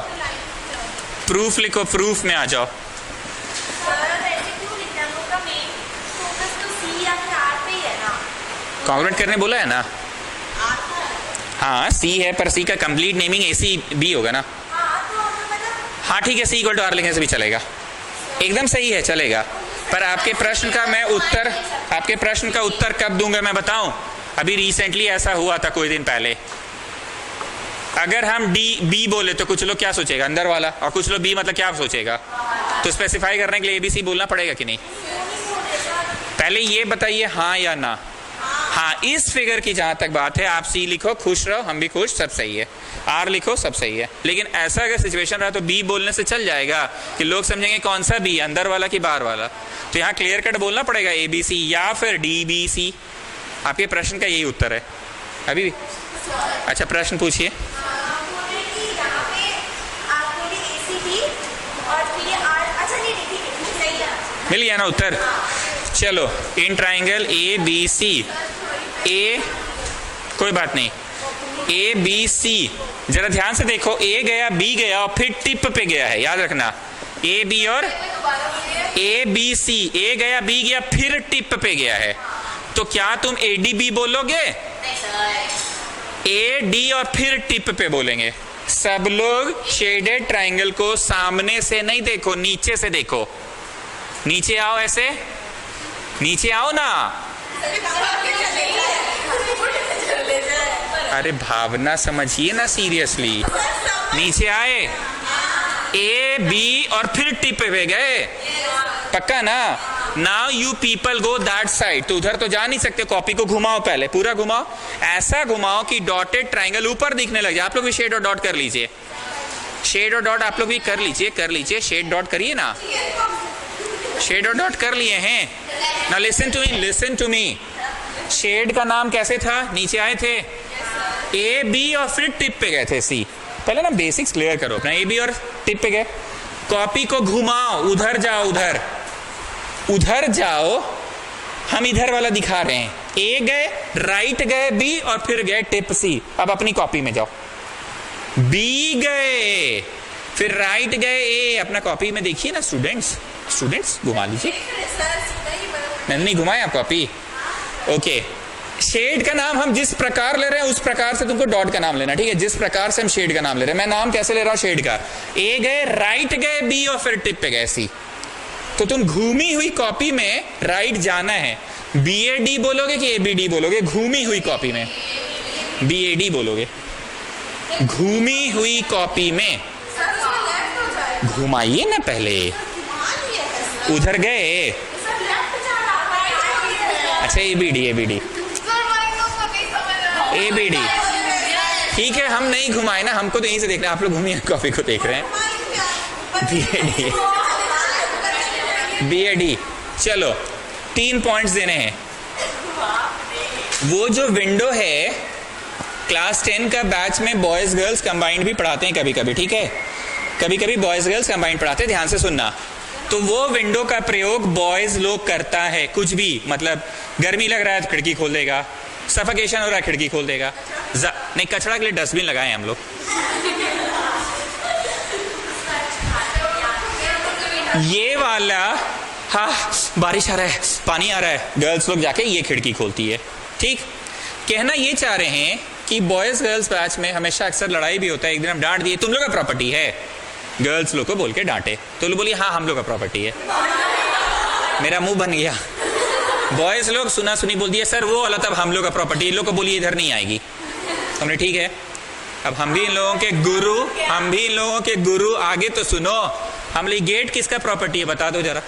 प्रूफ लिखो, प्रूफ में आ जाओ। कॉन्ग्रुएंट करने बोला है ना? हाँ C है, पर C का कंप्लीट नेमिंग ACB होगा ना। हाँ ठीक है, C इक्वल टू R लिखने से भी चलेगा, एकदम सही है, चलेगा। पर आपके प्रश्न का मैं उत्तर, आपके प्रश्न का उत्तर कब दूंगा मैं बताऊं? अभी रिसेंटली ऐसा हुआ था कुछ दिन पहले। अगर हम B बोले तो कुछ लोग क्या सोचेगा, अंदर वाला, और कुछ लोग B मतलब क्या सोचेगा। तो स्पेसिफाई करने के लिए ABC बोलना पड़ेगा कि नहीं? पहले ये बताइए हाँ या ना। हाँ, इस फिगर की जहां तक बात है, आप C लिखो, खुश रहो, हम भी खुश, सब सही है। R लिखो, सब सही है। लेकिन ऐसा अगर सिचुएशन रहा तो B बोलने से चल जाएगा कि लोग समझेंगे कौन सा B, अंदर वाला कि बाहर वाला। तो यहाँ क्लियर कट बोलना पड़ेगा ABC या फिर DBC। आपके प्रश्न का यही उत्तर है अभी भी। अच्छा प्रश्न पूछिए। मिल गया ना उत्तर? चलो इन ट्राइंगल ABC, A कोई बात नहीं, ABC जरा ध्यान से देखो, A गया, B गया और फिर टिप पे गया है, याद रखना। AB और ABC, A गया, B गया, फिर टिप पे गया है। तो क्या तुम ADB बोलोगे? AD और फिर टिप पे बोलेंगे। सब लोग शेडेड ट्रायंगल को सामने से नहीं देखो, नीचे से देखो। नीचे आओ, ऐसे नीचे आओ ना। अरे भावना समझिए ना, सीरियसली। नीचे आए, ए बी और फिर टिप पे गए, पक्का ना। Now you people go that side. तो उधर तो जा नहीं सकते, कॉपी को घुमाओ, पहले पूरा घुमाओ, ऐसा घुमाओ कि डॉटेड ट्रायंगल ऊपर दिखने लग जाए। आप लोग भी शेड और डॉट कर लीजिए, शेड और डॉट आप लोग भी कर लीजिए, शेड डॉट करिए ना, शेड और डॉट कर लिए हैं ना। Listen to me. शेड का नाम कैसे था? नीचे आए थे, ए बी और फिर टिप पे गए थे, सी। पहले ना बेसिक्स क्लियर करो अपना। ए बी और टिप पे गए, कॉपी को घुमाओ, उधर जाओ, उधर जाओ। हम इधर वाला दिखा रहे हैं, ए गए, राइट गए बी और फिर गए टिप सी। अब अपनी कॉपी में जाओ, बी गए, फिर राइट गए ए। अपना कॉपी में देखिए ना स्टूडेंट्स घुमा लीजिए। नहीं घुमाए आप कॉपी, ओके। शेड का नाम हम जिस प्रकार ले रहे हैं उस प्रकार से तुमको डॉट का नाम लेना, ठीक है? जिस प्रकार से हम शेड का नाम ले रहे हैं, मैं नाम कैसे ले रहा हूं शेड का, ए गए, राइट गए बी और फिर टिप पे गए सी। तो तुम घूमी हुई कॉपी में राइट जाना है। BAD बोलोगे कि ABD बोलोगे? घूमी हुई कॉपी में BAD बोलोगे। घूमी हुई कॉपी में घुमाइए ना, पहले उधर गए। अच्छा ABD ठीक है, हम नहीं घुमाए ना, हमको तो यहीं से देखना है। आप लोग घूमिए कॉपी को देख रहे हैं। BAD चलो 3 पॉइंट्स देने हैं। वो जो विंडो है, क्लास 10 का बैच में बॉयज गर्ल्स कंबाइंड भी पढ़ाते हैं कभी कभी, ठीक है? कभी कभी बॉयज गर्ल्स कंबाइंड पढ़ाते हैं, ध्यान से सुनना। तो वो विंडो का प्रयोग बॉयज लोग करता है, कुछ भी, मतलब गर्मी लग रहा है तो खिड़की खोल देगा, सफोकेशन हो रहा है खिड़की खोल देगा, नहीं कचरा के लिए डस्टबिन लगाए हम लोग। ये वाला, हाँ बारिश आ रहा है, पानी आ रहा है, गर्ल्स लोग जाके ये खिड़की खोलती है, ठीक? कहना ये चाह रहे हैं कि बॉयज गर्ल्स बैच में हमेशा अक्सर लड़ाई भी होता है। एक दिन हम डांट दिए, तुम लोग का प्रॉपर्टी है, गर्ल्स लोग को बोल के डांटे, तो लोग बोलिए हाँ हम लोग का प्रॉपर्टी है। मेरा मुंह बन गया। बॉयज लोग सुना सुनी बोल दिए, सर वो वाला तब हम लोग का प्रॉपर्टी, इन लोग को बोलिए इधर नहीं आएगी। हमने ठीक है, अब हम भी इन लोगों के गुरु, आगे तो सुनो। हम लोग गेट किसका प्रॉपर्टी है बता दो जरा।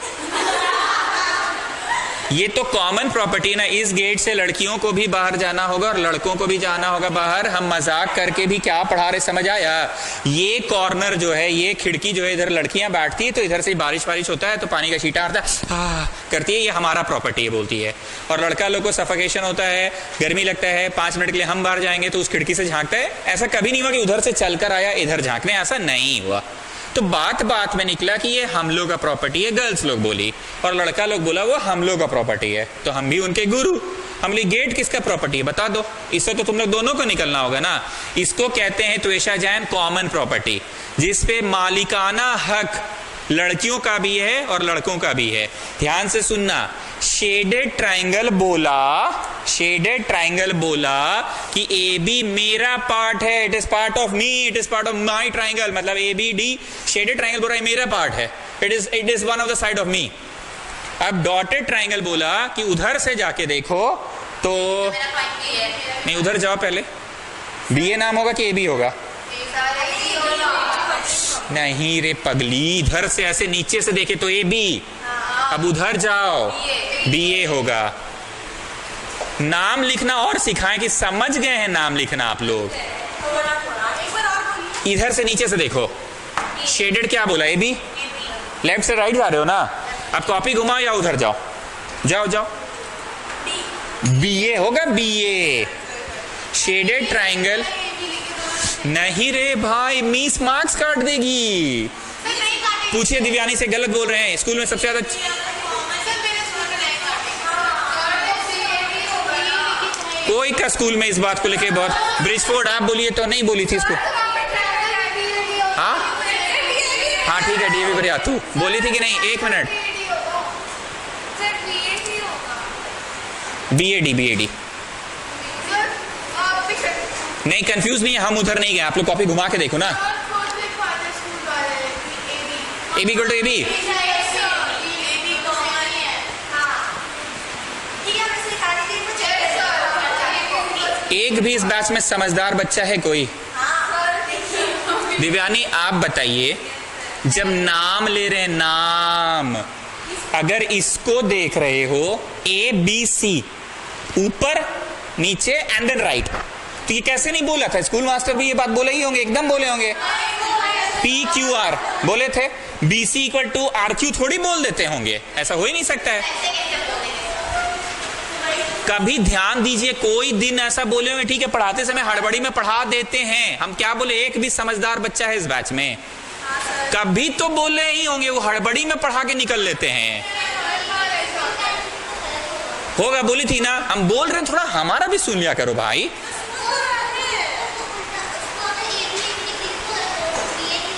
ये तो कॉमन प्रॉपर्टी है ना, इस गेट से लड़कियों को भी बाहर जाना होगा और लड़कों को भी जाना होगा बाहर। हम मजाक करके भी क्या पढ़ा रहे, समझ आया? ये कॉर्नर जो है, ये खिड़की जो है, इधर लड़कियां बैठती है तो इधर से बारिश होता है तो पानी का छींटा आता है, करती है, ये हमारा प्रॉपर्टी है बोलती है। और लड़का लोग को सफोकेशन होता है, गर्मी लगता है, 5 मिनट के लिए हम बाहर जाएंगे तो उस खिड़की से झांकता है। ऐसा कभी नहीं हुआ कि उधर से चलकर आया इधर झांकने, ऐसा नहीं हुआ। तो बात में निकला कि ये हम लोग का प्रॉपर्टी है, गर्ल्स लोग बोली, और लड़का लोग बोला वो हम लोग का प्रॉपर्टी है, तो हम भी उनके गुरु। हम लोग गेट किसका प्रॉपर्टी है बता दो। इससे तो तुम लोग दोनों को निकलना होगा ना। इसको कहते हैं त्वेषा जैन कॉमन प्रॉपर्टी, जिसपे मालिकाना हक लड़कियों का भी है और लड़कों का भी है। ध्यान से सुनना, शेडेड ट्रायंगल बोला कि ए बी मेरा पार्ट है, it is part of me, it is part of my triangle, मतलब ABD शेडेड ट्रायंगल बोल रहा है मेरा पार्ट है, it is one of the side of me. अब डॉटेड ट्रायंगल बोला कि उधर से जाके देखो तो नहीं, उधर जाओ पहले, BA नाम होगा कि AB होगा? नहीं रे पगली, इधर से ऐसे नीचे से देखे तो AB, अब उधर जाओ BA होगा। नाम लिखना और सिखाएं कि समझ गए हैं नाम लिखना आप लोग। इधर से नीचे से देखो, शेडेड क्या बोला? AB। लेफ्ट से राइट जा रहे हो ना, अब कॉपी घुमाओ या उधर जाओ, जाओ BA होगा, BA शेडेड ट्रायंगल। नहीं रे भाई, मिस मार्क्स काट देगी। पूछिए दिव्यानी से, गलत बोल रहे हैं। स्कूल में सबसे ज्यादा कोई का स्कूल में इस बात को लेके बहुत, ब्रिजफोर्ड आप बोलिए तो नहीं बोली थी इसको। हाँ ठीक है, DAV बढ़िया, तू बोली थी कि नहीं? 1 मिनट, BAD नहीं कंफ्यूज नहीं है, हम उधर नहीं गए, आप लोग कॉपी घुमा के देखो ना। A B equal to A B, एक भी इस बैच में समझदार बच्चा है कोई? दिव्यानी आप बताइए, जब नाम ले रहे हैं नाम, अगर इसको देख रहे हो ए बी सी, ऊपर नीचे एंड देन राइट, तो ये कैसे नहीं बोला था? स्कूल मास्टर भी ये बात बोले ही होंगे, एकदम बोले होंगे। पी क्यू आर बोले थे, B C equal to R Q थोड़ी बोल देते होंगे, ऐसा हो ही नहीं सकता है। कभी ध्यान दीजिए, कोई दिन ऐसा बोले होंगे, ठीक है पढ़ाते समय हड़बड़ी में पढ़ा देते हैं, हम क्या बोले, एक भी समझदार बच्चा है इस बैच में? कभी तो बोले ही होंगे, वो हड़बड़ी में पढ़ा के निकल लेते हैं। होगा, बोली थी ना, हम बोल रहे हैं, थोड़ा हमारा भी सुन लिया करो भाई।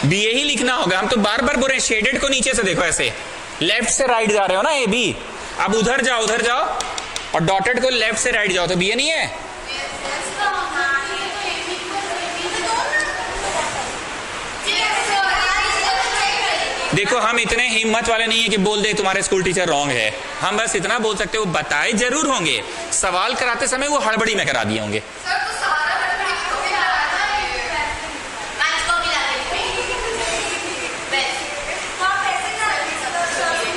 बी ए ही लिखना होगा, हम तो बार बार बोल रहे हैं, शेडेड को नीचे से देखो, ऐसे लेफ्ट से राइट जा रहे हो ना ए बी, अब उधर जाओ और डॉटेड को लेफ्ट से राइट जाओ, तो बी ए नहीं है। देखो हम इतने हिम्मत वाले नहीं है कि बोल दे तुम्हारे स्कूल टीचर रॉन्ग है, हम बस इतना बोल सकते हो, बताए जरूर होंगे, सवाल कराते समय वो हड़बड़ी में करा दिए होंगे।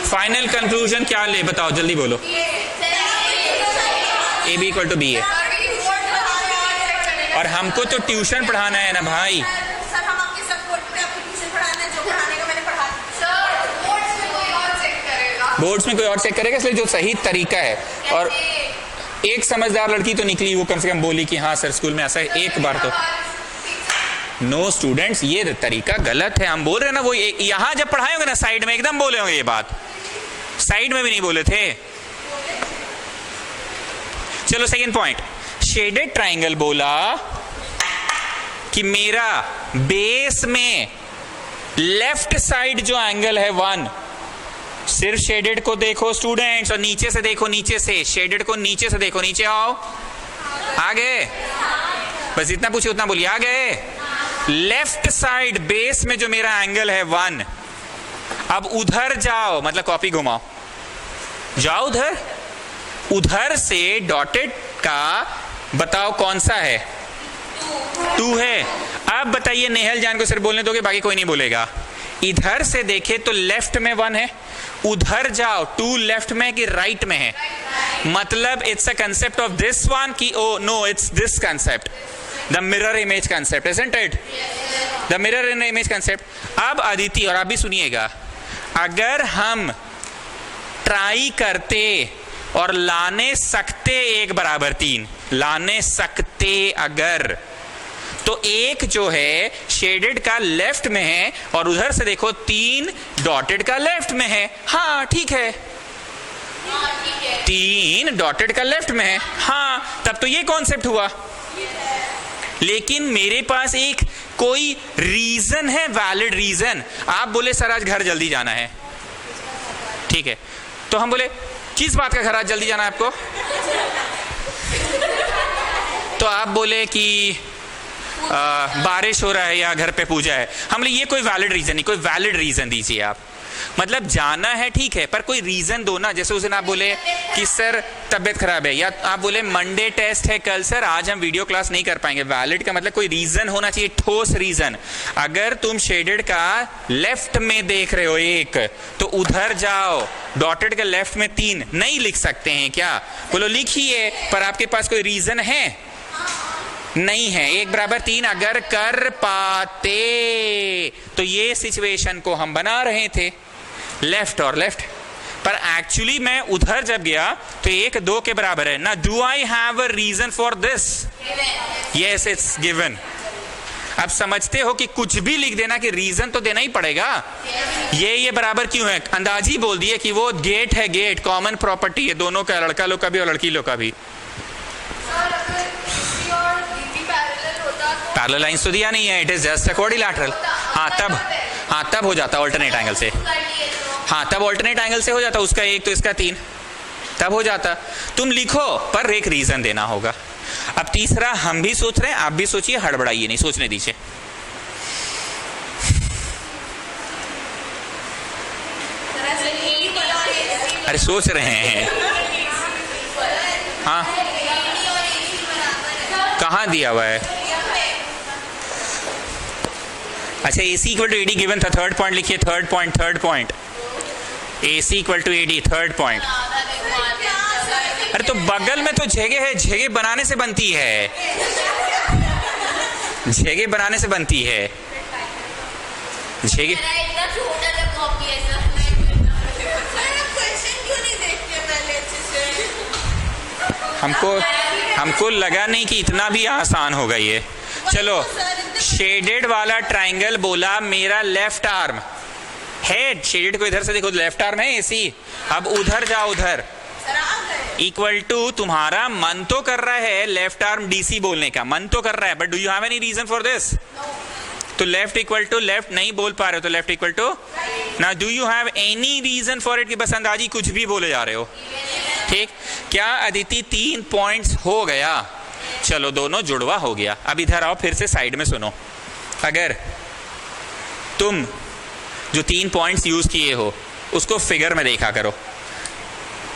फाइनल कंक्लूजन क्या ले, बताओ जल्दी बोलो। A B equal to B A, और हमको तो ट्यूशन पढ़ाना है ना भाई। बोर्ड्स में कोई और चेक करेगा, इसलिए जो सही तरीका है, और एक समझदार लड़की तो निकली, वो कम से कम बोली कि हाँ सर स्कूल में ऐसा है, एक बार तो। नो स्टूडेंट्स, ये तरीका गलत है, हम बोल रहे हैं ना, वो यहां जब पढ़ाए होंगे ना साइड में एकदम बोले होंगे ये बात, साइड में भी नहीं बोले थे। चलो सेकंड पॉइंट, शेडेड ट्राइंगल बोला कि मेरा बेस में लेफ्ट साइड जो एंगल है 1, सिर्फ शेडेड को देखो स्टूडेंट्स, और नीचे से देखो, नीचे से शेडेड को नीचे से देखो, नीचे आओ, आ गए, बस इतना पूछे उतना बोलिए, आ गए। लेफ्ट साइड बेस में जो मेरा एंगल है 1, अब उधर जाओ, मतलब कॉपी घुमाओ, जाओ उधर से डॉटेड का बताओ कौन सा है, 2 है। अब बताइए, नेहल जान को सिर्फ बोलने दोगे, बाकी कोई नहीं बोलेगा। इधर से देखे तो लेफ्ट में 1 है, उधर जाओ 2 लेफ्ट में कि राइट में है, मतलब it's a concept of this one कि oh no it's this concept, the mirror image concept, isn't it? The mirror image concept. अब अदिति और आप भी सुनिएगा, अगर हम ट्राई करते और लाने सकते 1 बराबर 3 लाने सकते अगर, तो एक जो है शेडेड का लेफ्ट में है और उधर से देखो 3 डॉटेड का लेफ्ट में है। हाँ ठीक है, 3 डॉटेड का लेफ्ट में है, हाँ तब तो ये कॉन्सेप्ट हुआ। लेकिन मेरे पास एक कोई रीजन है, वैलिड रीजन। आप बोले सर आज घर जल्दी जाना है, ठीक है, तो हम बोले किस बात का घर आज जल्दी जाना है आपको? तो आप बोले कि बारिश हो रहा है या घर पे पूजा है। हम बोले ये कोई वैलिड रीजन नहीं, कोई वैलिड रीजन दीजिए आप, मतलब जाना है ठीक है पर कोई रीजन दो ना। जैसे उस दिन आप बोले कि सर तबीयत खराब है, या आप बोले मंडे टेस्ट है कल सर आज हम वीडियो क्लास नहीं कर पाएंगे। वैलिड का मतलब कोई रीजन होना चाहिए, ठोस रीजन। अगर तुम शेडेड का लेफ्ट में देख रहे हो 1 तो उधर जाओ, डॉटेड का लेफ्ट में 3 नहीं लिख सकते हैं क्या? बोलो लिखिए, पर आपके पास कोई रीजन है? नहीं है। 1 बराबर 3 अगर कर पाते तो ये सिचुएशन को हम बना रहे थे लेफ्ट और लेफ्ट, पर एक्चुअली मैं उधर जब गया तो 1 2 के बराबर है ना। Do I have a reason for this? Yes it's given. अब समझते हो कि कुछ भी लिख देना कि रीजन तो देना ही पड़ेगा। ये बराबर क्यों है? अंदाजी बोल दिए कि वो गेट है, गेट कॉमन प्रॉपर्टी है दोनों का, लड़का लोग का भी और लड़की लोग का भी। पैरेलल लाइंस तो दिया नहीं है, it is just a quadrilateral. हाँ तब हो जाता ऑल्टरनेट एंगल से। हाँ तब ऑल्टरनेट एंगल से हो जाता, उसका 1 तो इसका 3, तब हो जाता। तुम लिखो पर एक रीजन देना होगा। अब तीसरा हम भी सोच रहे हैं, आप भी सोचिए, हड़बड़ाइए नहीं, सोचने दीजिए। अरे सोच रहे हैं, हाँ कहाँ दिया हुआ है? अच्छा, AC equal to AD given था, थर्ड पॉइंट लिखिए, third point AC equal to AD, third point. अरे तो बगल में तो जगह है, जगह बनाने से बनती है, जगह बनाने से बनती है जगह। हमको लगा नहीं कि इतना भी आसान होगा ये। चलो, शेडेड वाला ट्राइंगल बोला मेरा लेफ्ट आर्म हेड, शेडेड को इधर से देखो, लेफ्ट आर्म है AC। अब उधर जाओ, उधर इक्वल टू, तुम्हारा मन तो कर रहा है लेफ्ट आर्म DC बोलने का, मन तो कर रहा है, but do you have any reason for this? तो लेफ्ट इक्वल टू लेफ्ट नहीं बोल पा रहे हो, तो लेफ्ट इक्वल टू ना, do you have any reason for it कि बस अंदाजी कुछ भी बोले जा रहे हो? ठीक, क्या अदिति 3 पॉइंट्स हो गया? चलो, दोनों जुड़वा हो गया। अब इधर आओ, फिर से साइड में सुनो। अगर तुम जो 3 पॉइंट्स यूज किए हो उसको फिगर में देखा करो,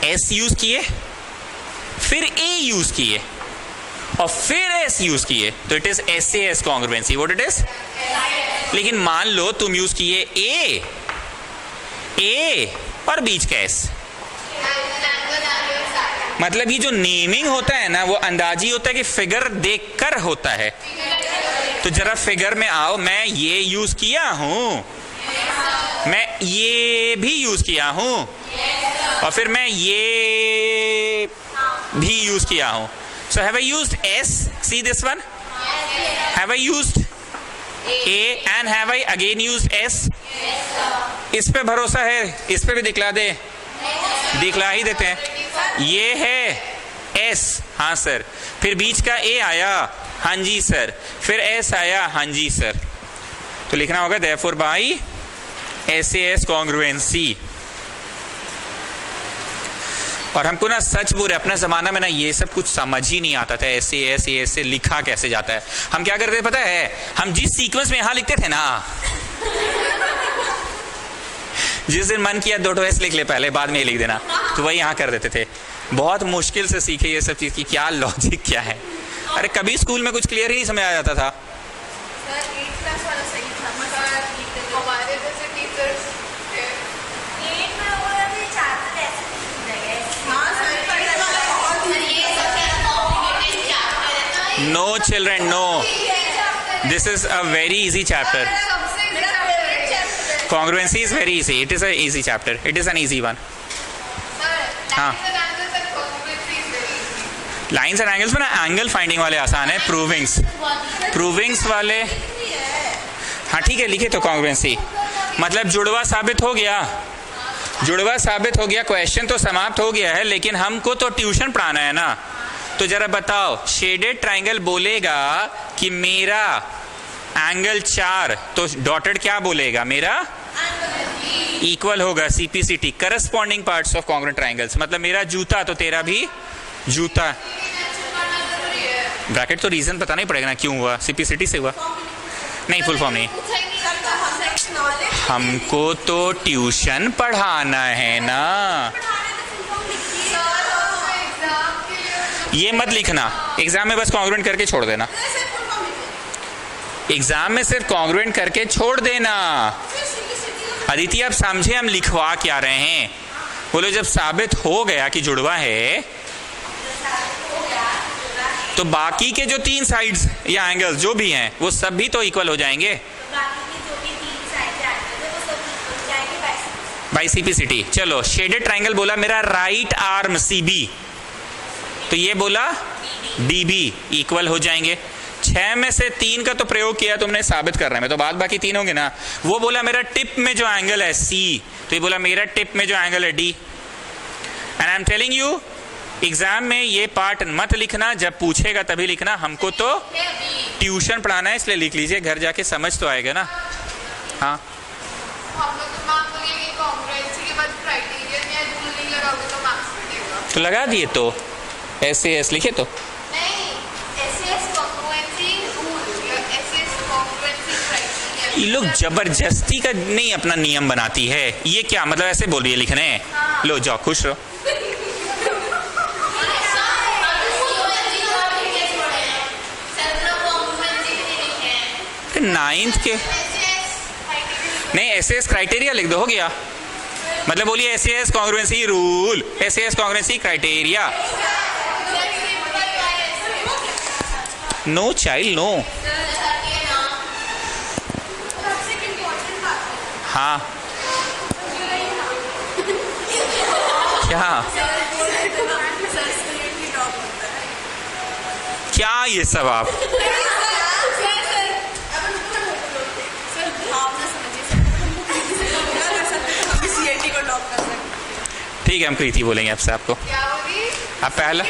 S यूज किए, फिर A यूज किए और फिर S यूज किए, तो it is SAS congruency. What it is? लेकिन मान लो तुम यूज किए A और बीच का S, मतलब ये जो नेमिंग होता है ना, वो अंदाजी होता है कि फिगर देखकर होता है। तो जरा फिगर में आओ, मैं ये यूज किया हूं, मैं ये भी यूज किया हूं, और फिर मैं ये भी यूज किया हूं। So have I used S? See this one, have I used A and have I again used S? इस पे भरोसा है, इस पे भी दिखला दे, दिखला ही देते हैं। ये है S, हाँ सर, फिर बीच का A आया, हाँ जी सर, फिर S आया, हाँ जी सर, तो लिखना होगा therefore by SAS कॉन्ग्रुएंसी। और हमको ना सच बोले, अपना जमाना में ना ये सब कुछ समझ ही नहीं आता था, ऐसे लिखा कैसे जाता है। हम क्या करते थे पता है? हम जिस सीक्वेंस में यहां लिखते थे ना, जिस दिन मन किया 2 S लिख ले पहले, बाद में ये लिख देना, तो वही यहाँ कर देते थे। बहुत मुश्किल से सीखे ये सब चीज की क्या लॉजिक क्या है। अरे कभी स्कूल में कुछ क्लियर ही नहीं समझ आ जाता था। No children, no. This is a very easy chapter. Congruency is very easy. It is an easy chapter. It is an easy one. हाँ, लाइन्स एंड एंगल्स में ना एंगल फाइंडिंग वाले आसान है, प्रूविंग्स वाले हाँ ठीक है, लिखे तो कॉन्ग्रुएंसी मतलब जुड़वा साबित हो गया, जुड़वा साबित हो गया, क्वेश्चन तो समाप्त हो गया है, लेकिन हमको तो ट्यूशन पढ़ाना है ना। तो जरा बताओ, शेडेड ट्राइंगल बोलेगा कि मेरा एंगल 4, तो डॉटेड क्या बोलेगा? मेरा इक्वल होगा CPCT, corresponding parts of congruent triangles, मतलब मेरा जूता तो तेरा भी जूता। ब्रैकेट तो रीजन पता नहीं पड़ेगा ना क्यों हुआ, CPCT से हुआ नहीं, फुल फॉर्म नहीं। हमको तो ट्यूशन पढ़ाना है ना, ये मत लिखना एग्जाम में, बस कॉन्ग्रुएंट करके छोड़ देना, एग्जाम में सिर्फ कॉन्ग्रुएंट करके छोड़ देना। अदिति आप समझे हम लिखवा क्या रहे हैं? बोलो जब साबित हो गया कि जुड़वा है, तो बाकी के जो 3 साइड्स या एंगल्स जो भी हैं वो सब भी तो इक्वल हो जाएंगे बाई CPCT। चलो, शेडेड ट्राइंगल बोला मेरा राइट आर्म CB, तो ये बोला DB, इक्वल हो जाएंगे। 6 में से 3 का तो प्रयोग किया तुमने साबित कर रहे हैं, तो बाद बाकी 3 होंगे ना। वो बोला मेरा टिप में जो एंगल है C, तो ये बोला मेरा टिप में जो एंगल है D। And I am telling you, exam में ये पार्ट मत लिखना, जब पूछेगा तभी लिखना। हमको तो ट्यूशन पढ़ाना है, इसलिए लिख लीजिए, घर जाके समझ तो आएगा ना। हाँ, तो लगा दिए, तो ऐसे लिखे तो नहीं ये लोग जबरदस्ती का नहीं अपना नियम बनाती है। ये क्या मतलब ऐसे बोल रही है लिखने? लो जाओ खुश रहो। नाइन्थ के नहीं, एसएएस क्राइटेरिया लिख दो, हो गया। मतलब बोलिए SAS congruency rule, SAS congruency criteria. No child no. हाँ क्या क्या ये सब आप ठीक है, हम कृति बोलेंगे आपसे। आपको आप पहला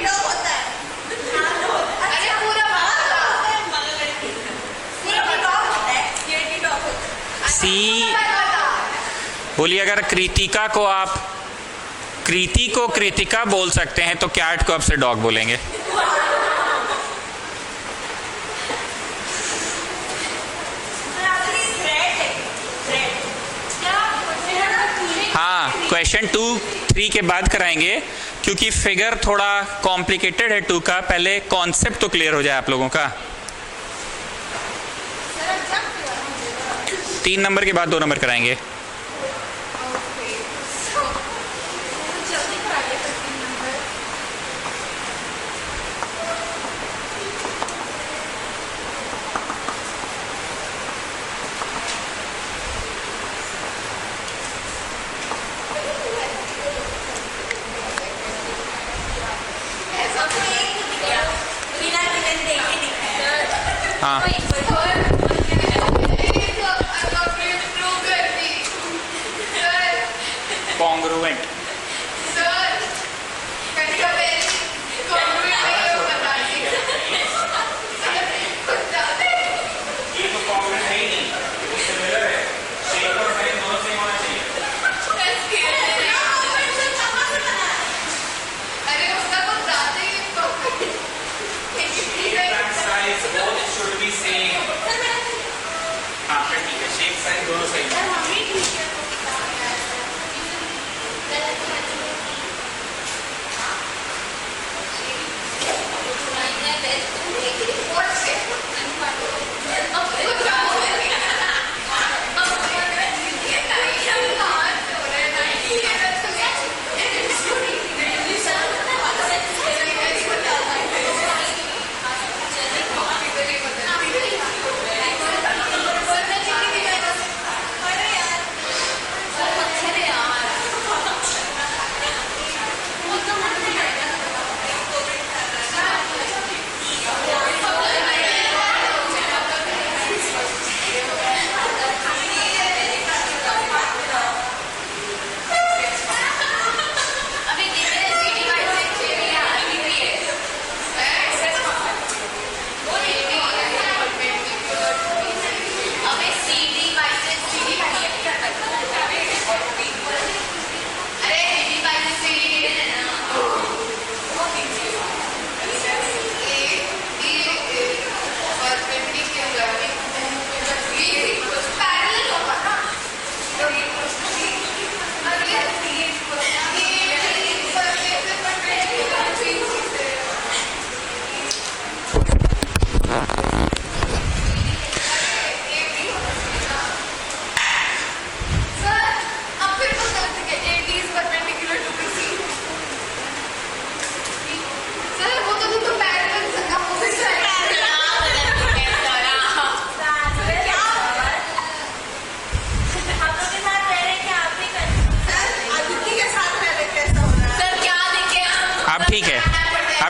सी बोलिए। अगर कृतिका को आप कृति को कृतिका बोल सकते हैं तो कैट को आपसे डॉग बोलेंगे। हाँ, क्वेश्चन 2, 3 के बाद कराएंगे क्योंकि फिगर थोड़ा कॉम्प्लिकेटेड है 2 का। पहले कॉन्सेप्ट तो क्लियर हो जाए आप लोगों का। 3 नंबर के बाद 2 नंबर कराएंगे। हाँ कॉन्ग्रुएंट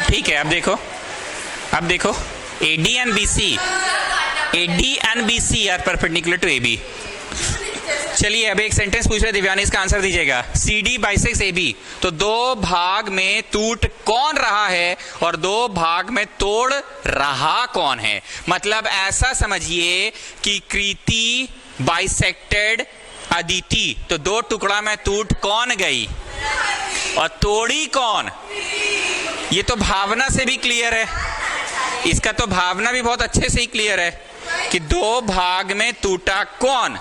ठीक है। अब देखो AD and BC are perpendicular to AB। चलिए अब एक सेंटेंस पूछ रहे दिव्यानी, इसका आंसर दीजिएगा। CD बाइसेक्स AB, तो 2 भाग में टूट कौन रहा है और 2 भाग में तोड़ रहा कौन है? मतलब ऐसा समझिए कि कृति बाइसेक्टेड अदिति, तो 2 टुकड़ा में टूट कौन गई और तोड़ी कौन? ये तो भावना से भी क्लियर है, इसका तो भावना भी बहुत अच्छे से ही क्लियर है। कि दो भाग में टूटा कौन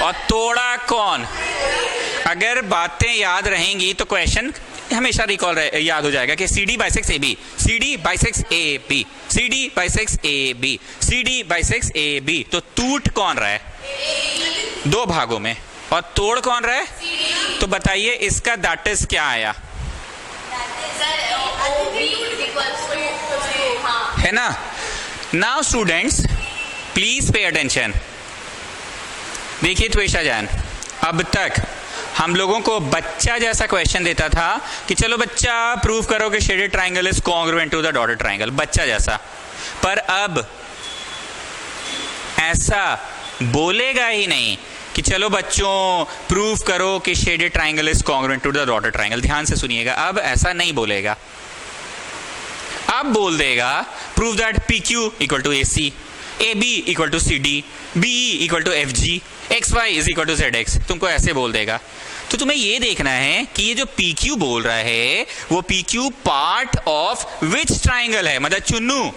और तोड़ा कौन। अगर बातें याद रहेंगी तो क्वेश्चन हमेशा रिकॉल याद हो जाएगा कि CD bisects AB, CD bisects AB, CD bisects AB, CD bisects AB। तो टूट कौन रहा है? दो भागों में। और तोड़ कौन रहा है? तो बताइए इसका दैटिस क्या आया? है ना? Now students please pay attention. देखिए त्वेषा जैन, अब तक हम लोगों को बच्चा जैसा क्वेश्चन देता था कि चलो बच्चा प्रूव करो कि shaded triangle is congruent to the dotted triangle, बच्चा जैसा। पर अब ऐसा बोलेगा ही नहीं कि चलो बच्चों प्रूव करो कि shaded triangle is congruent to the dotted triangle. ध्यान से सुनिएगा, अब ऐसा नहीं बोलेगा। अब बोल देगा prove that PQ equal to AC, AB equal to CD, BE equal to FG, XY is equal to ZX। तुमको ऐसे बोल देगा। तो तुम्हें ये देखना है कि ये जो PQ बोल रहा है वो PQ part of which triangle है, मतलब चुन्नू,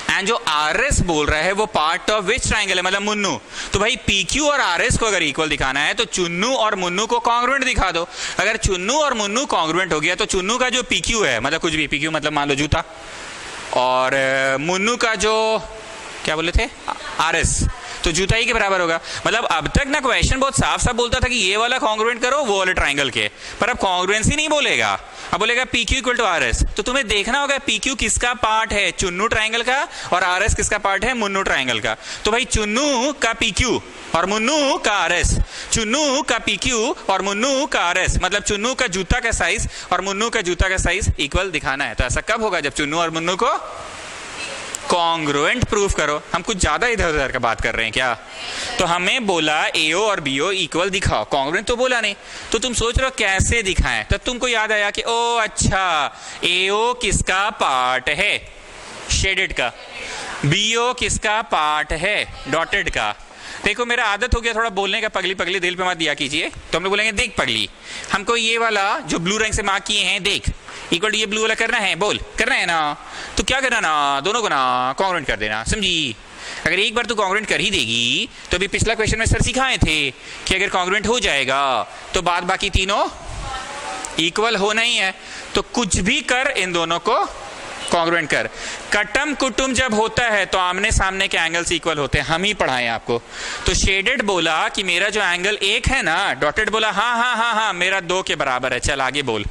एंड जो RS बोल रहा है वो पार्ट ऑफ विच ट्राइंगल है, मतलब मुन्नू। तो भाई PQ और RS को अगर इक्वल दिखाना है तो चुन्नू और मुन्नू को कॉन्ग्रुएंट दिखा दो। अगर चुन्नू और मुन्नू कॉन्ग्रुएंट हो गया तो चुन्नू का जो PQ है, मतलब कुछ भी PQ मतलब मान लो जूता, और मुन्नू का जो क्या बोले थे RS, तो जूता ही के बराबर होगा। मतलब अब तक ना क्वेश्चन बहुत साफ साफ बोलता था कि ये वाला कॉन्ग्रुएंट करो वो वाले ट्राइंगल के, पर अब कॉन्ग्रुएंसी नहीं बोलेगा, अब बोलेगा PQ इक्वल टू RS। तो तुम्हें देखना होगा PQ किसका पार्ट है, चुन्नू ट्राइंगल का, और RS किसका पार्ट है, मुन्नू ट्राइंगल का। तो भाई चुन्नू का PQ और मुन्नू का RS, चुन्नू का PQ और मुन्नू का RS, मतलब चुन्नू का जूता का साइज और मुन्नू का जूता का साइज इक्वल दिखाना है। तो ऐसा कब होगा? जब चुन्नू और मुन्नू को कॉन्ग्रुएंट प्रूफ करो। हम कुछ ज्यादा इधर उधर का बात कर रहे हैं क्या? तो हमें बोला AO और BO इक्वल दिखाओ, कॉन्ग्रुएंट तो बोला नहीं। तो तुम सोच रहे हो कैसे दिखाएं, तो तुमको याद आया कि ओ अच्छा AO किसका पार्ट है, शेडेड का, BO किसका पार्ट है, डॉटेड का। देखो मेरा आदत हो गया थोड़ा बोलने का, पगली पगली दिल पे मत दिया कीजिए। तो हम लोग बोलेंगे देख पगली, हमको ये वाला जो ब्लू रंग से मार्क किए हैं देख इक्वल ये ब्लू वाला करना है, बोल करना है ना, तो क्या करना ना, दोनों को ना कॉन्ग्रुएंट कर देना, समझी। अगर एक बार तू कॉन्ग्रुएंट कर ही देगी तो अभी पिछला क्वेश्चन में सर सिखाए थे कि अगर कॉन्ग्रुएंट हो जाएगा तो बाद बाकी तीनों इक्वल होना ही है। तो कुछ भी कर इन दोनों को कॉन्ग्रुएंट कर। कटम कुटुम जब होता है तो आमने सामने के एंगल्स इक्वल होते हैं, हम ही पढ़ाएं आपको। तो शेडेड बोला कि मेरा जो एंगल एक है ना, डॉटेड बोला हाँ हाँ हाँ हाँ मेरा 2 के बराबर है, चल आगे बोल।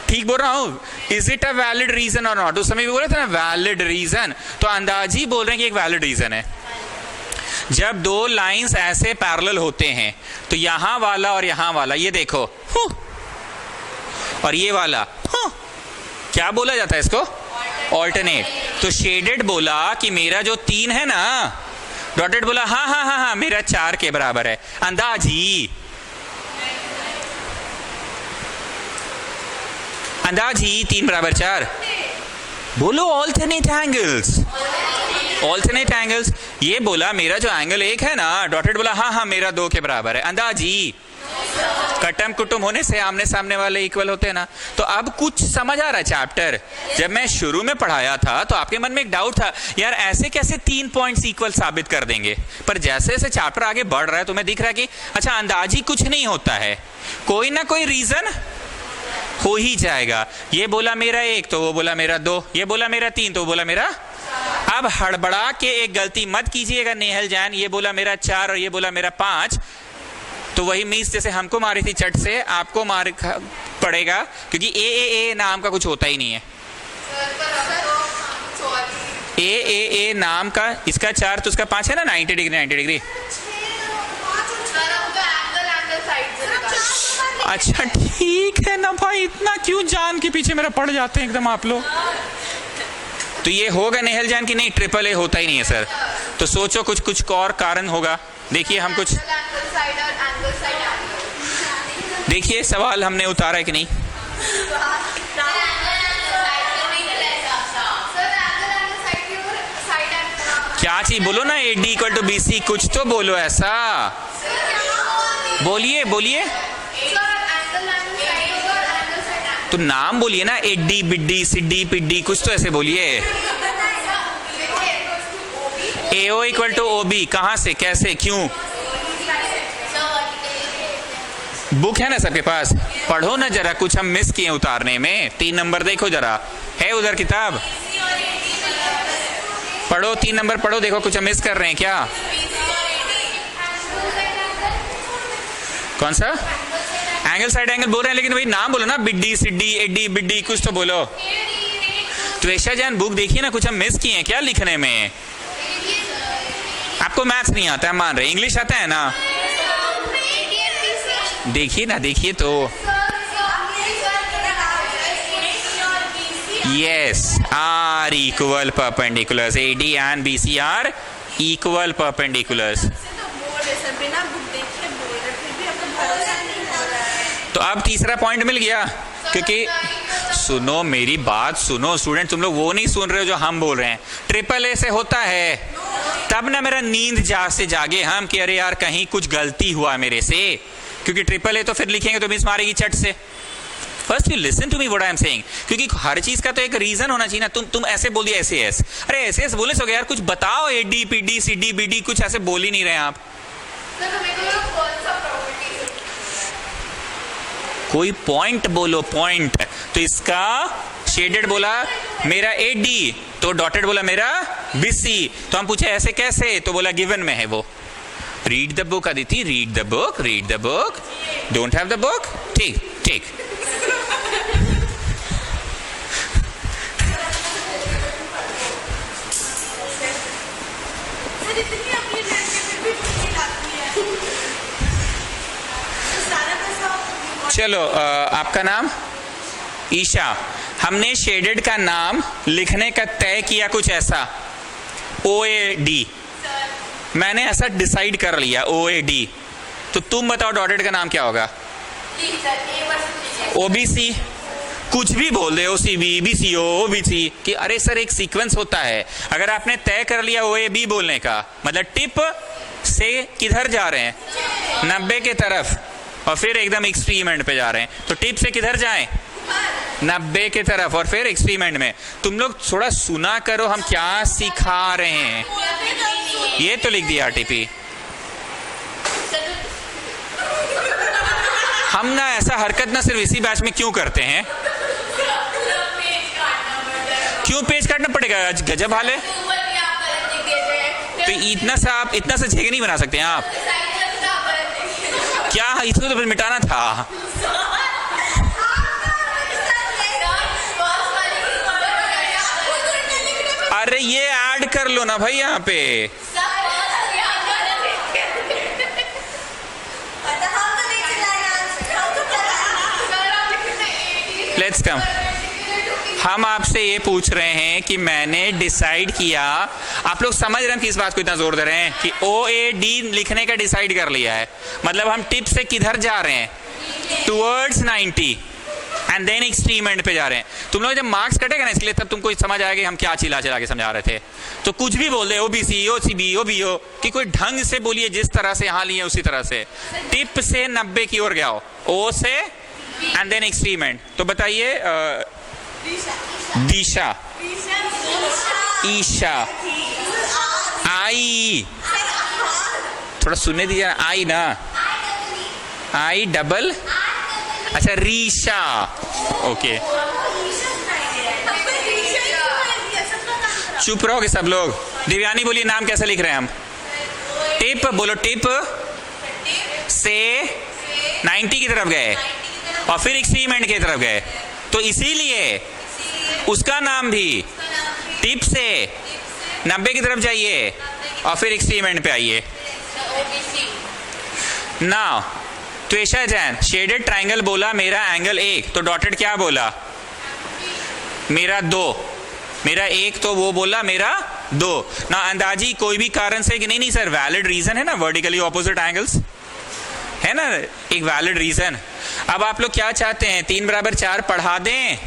ठीक बोल रहा हूं? Is it a valid reason और नॉट? उस समय भी बोले थे ना वैलिड रीजन, तो अंदाजी बोल रहे हैं कि एक वैलिड रीजन है। जब दो लाइंस ऐसे पैरेलल होते हैं तो यहां वाला और यहां वाला, ये देखो और ये वाला क्या बोला जाता है इसको? ऑल्टरनेट। तो शेडेड बोला कि मेरा जो 3 है ना, डॉटेड बोला हाँ हाँ हाँ हाँ मेरा 4 के बराबर है, अंदाजी अंदाजी 3 बराबर 4। बोलो ऑल्टरनेट एंगल्स, ऑल्टरनेट एंगल्स। ये बोला मेरा जो एंगल एक है ना, डॉटेड बोला हाँ हाँ मेरा 2 के बराबर है, अंदाजी। कटम कुटुम होने से आमने सामने वाले इक्वल होते हैं ना। तो अब कुछ समझ आ रहा है चैप्टर? जब मैं शुरू में पढ़ाया था तो आपके मन में एक डाउट था यार ऐसे कैसे 3 पॉइंट्स इक्वल साबित कर देंगे, पर जैसे जैसे चैप्टर आगे बढ़ रहा है तुम्हें दिख रहा है कि अच्छा अंदाजी कुछ नहीं होता है, कोई ना कोई रीजन हो ही जाएगा। ये बोला मेरा 1 तो वो बोला मेरा 2, ये बोला मेरा 3 तो वो बोला मेरा। अब हड़बड़ा के एक गलती मत कीजिएगा नेहल जैन, ये बोला मेरा 4 और ये बोला मेरा 5, तो वही मिस जैसे हमको मारी थी चट से आपको मार पड़ेगा, क्योंकि ए नाम का कुछ होता ही नहीं है। ए नाम का, इसका 4 तो उसका 5 है ना, 90 डिग्री 90 डिग्री। अच्छा ठीक है ना भाई, इतना क्यों जान के पीछे मेरा पड़ जाते हैं एकदम आप लोग। तो ये होगा नेहल जान की नहीं, ट्रिपल ए होता ही नहीं है सर। तो सोचो कुछ कुछ और कारण होगा। देखिए हम कुछ देखिए सवाल हमने उतारा है कि नहीं। क्या चीज बोलो ना, AD इक्वल टू BC, कुछ तो बोलो ऐसा, बोलिए बोलिए। तो नाम बोलिए ना, एडी बिड्डी सिड्डी पिड्डी, कुछ तो ऐसे बोलिए। AO इक्वल टू OB, कहां से, कैसे, क्यों? बुक है ना सबके पास, पढ़ो ना जरा, कुछ हम मिस किए उतारने में। 3 नंबर देखो जरा, है उधर किताब, पढ़ो 3 नंबर पढ़ो, देखो कुछ हम मिस कर रहे हैं क्या। कौन सा एंगल, साइड एंगल बोल रहे हैं, लेकिन भाई नाम बोलो ना, बिड्डी सिड्डी एड्डी बिड्डी, कुछ तो बोलो। त्वेषा जैन बुक देखिए ना, कुछ हम मिस किए हैं क्या लिखने में। आपको मैथ्स नहीं आता है मान रहे, इंग्लिश आता है ना, देखिए ना, देखिए तो। Yes, are equal perpendiculars, AD and BC are equal perpendiculars. तो अब तीसरा पॉइंट मिल गया, क्योंकि सुनो मेरी बात सुनो स्टूडेंट, तुम लोग वो नहीं सुन रहे हो जो हम बोल रहे हैं। ट्रिपल ए से होता है तब ना मेरा नींद से जागे हम कि अरे यार कहीं कुछ गलती हुआ मेरे से, क्योंकि ट्रिपल ए तो फिर लिखेंगे तो मिस मारेगी चट से। First you listen to me what I am saying, क्योंकि हर चीज का तो एक रीजन होना चाहिए ना। तुम ऐसे बोल दिया SAS, अरे SAS बोले सो यार कुछ बताओ, AD PD CD BD कुछ ऐसे बोल ही नहीं रहे आप। कोई पॉइंट बोलो, पॉइंट। तो इसका शेडेड बोला मेरा AD, तो डॉटेड बोला मेरा BC। तो हम पूछे ऐसे कैसे, तो बोला गिवन में है वो। Read the book Aditi, read the book, read the book. Don't have the book, ठीक ठीक। चलो आपका नाम ईशा। हमने शेडेड का नाम लिखने का तय किया कुछ ऐसा, OAD। मैंने ऐसा डिसाइड कर लिया OAD, तो तुम बताओ डॉटेड का नाम क्या होगा? OBC। कुछ भी बोल दे, OCB BCO OBC, कि अरे सर एक सीक्वेंस होता है। अगर आपने तय कर लिया OAB बोलने का, मतलब टिप से किधर जा रहे हैं, 90 के तरफ, और फिर एकदम एक्सट्रीम एंड पे जा रहे हैं, तो टिप से किधर जाएं, 90 के तरफ, और फिर एक्सट्रीम एंड में। तुम लोग थोड़ा सुना करो हम क्या सिखा रहे हैं। ये तो लिख दिया RTP। हम ना ऐसा हरकत ना सिर्फ इसी बैच में क्यों करते हैं, क्यों पेज काटना पड़ेगा, गजब हाल है। तो इतना सा जगह नहीं बना सकते हैं आप क्या? इसको तो फिर मिटाना था। अरे ये ऐड कर लो ना भाई यहाँ पे। Let's come. हम आपसे ये पूछ रहे हैं कि मैंने डिसाइड किया, आप लोग समझ रहे हैं कि इस बात को इतना जोर दे रहे हैं कि OAD लिखने का डिसाइड कर लिया है, मतलब हम टिप से किधर जा रहे हैं, towards 90 and then extreme end पे जा रहे हैं। तुम लोग जब मार्क्स कटेगा ना, इसलिए तब तुमको समझ आएगा कि हम क्या चिल्ला चिल्ला के समझा रहे थे। तो कुछ भी बोल दे, OBC OCB OBO, कि कोई ढंग से बोलिए, जिस तरह से यहाँ लिए उसी तरह से। टिप से 90 की ओर गया हो, O से एंड देन एक्सट्रीम एंड। तो बताइए दिशा, ईशा, आई, थोड़ा सुनने दीजिए, आई ना, आई डबल, अच्छा रीशा, ओके। चुप रहोगे सब लोग। दिव्यानी बोलिए नाम कैसे लिख रहे हैं हम? टिप बोलो, टिप से 90 की तरफ गए और फिर एक्सट्रीम एंड की तरफ गए, तो इसीलिए उसका नाम भी टिप से 90 की तरफ जाइए और फिर एक्सट्रीम एंड पे आइए। नाउ त्वेषा जैन, शेडेड ट्राइंगल बोला मेरा एंगल 1, तो डॉटेड क्या बोला, मेरा 2, मेरा 1 तो वो बोला मेरा 2 ना। अंदाजी कोई भी कारण से कि नहीं सर वैलिड रीजन है ना, वर्टिकली ऑपोजिट एंगल्स है ना, एक वैलिड रीजन। अब आप लोग क्या चाहते हैं, 3 बराबर 4 पढ़ा दें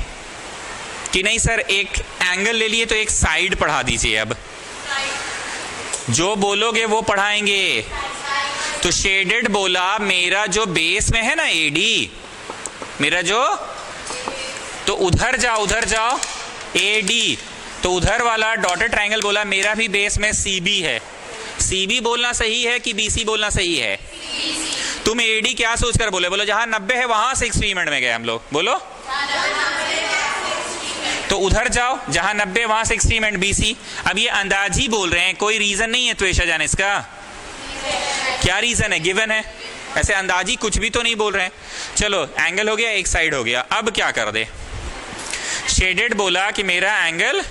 कि नहीं सर एक एंगल ले लिए तो एक साइड पढ़ा दीजिए। अब जो बोलोगे वो पढ़ाएंगे। तो शेडेड बोला मेरा जो बेस में है ना AD, मेरा जो, तो उधर जाओ AD, तो उधर वाला डॉटेड ट्रायंगल बोला मेरा भी बेस में CB है। CB बोलना सही है कि BC बोलना सही है? तुम AD क्या सोचकर बोले? बोलो जहां 90 है वहां से एक्सपेरिमेंट में गए हम लोग। बोलो तो उधर जाओ जहां 90 वहां से एक्सपेरिमेंट BC। अब ये अंदाजी बोल रहे हैं, कोई रीजन नहीं है त्वेषा जान इसका। क्या रीजन है? गिवन है, ऐसे अंदाजी कुछ भी तो नहीं बोल रहे हैं। चलो एंगल हो गया, एक साइड हो गया। अब क्या कर दे? शेडेड बोला कि मेरा एंगल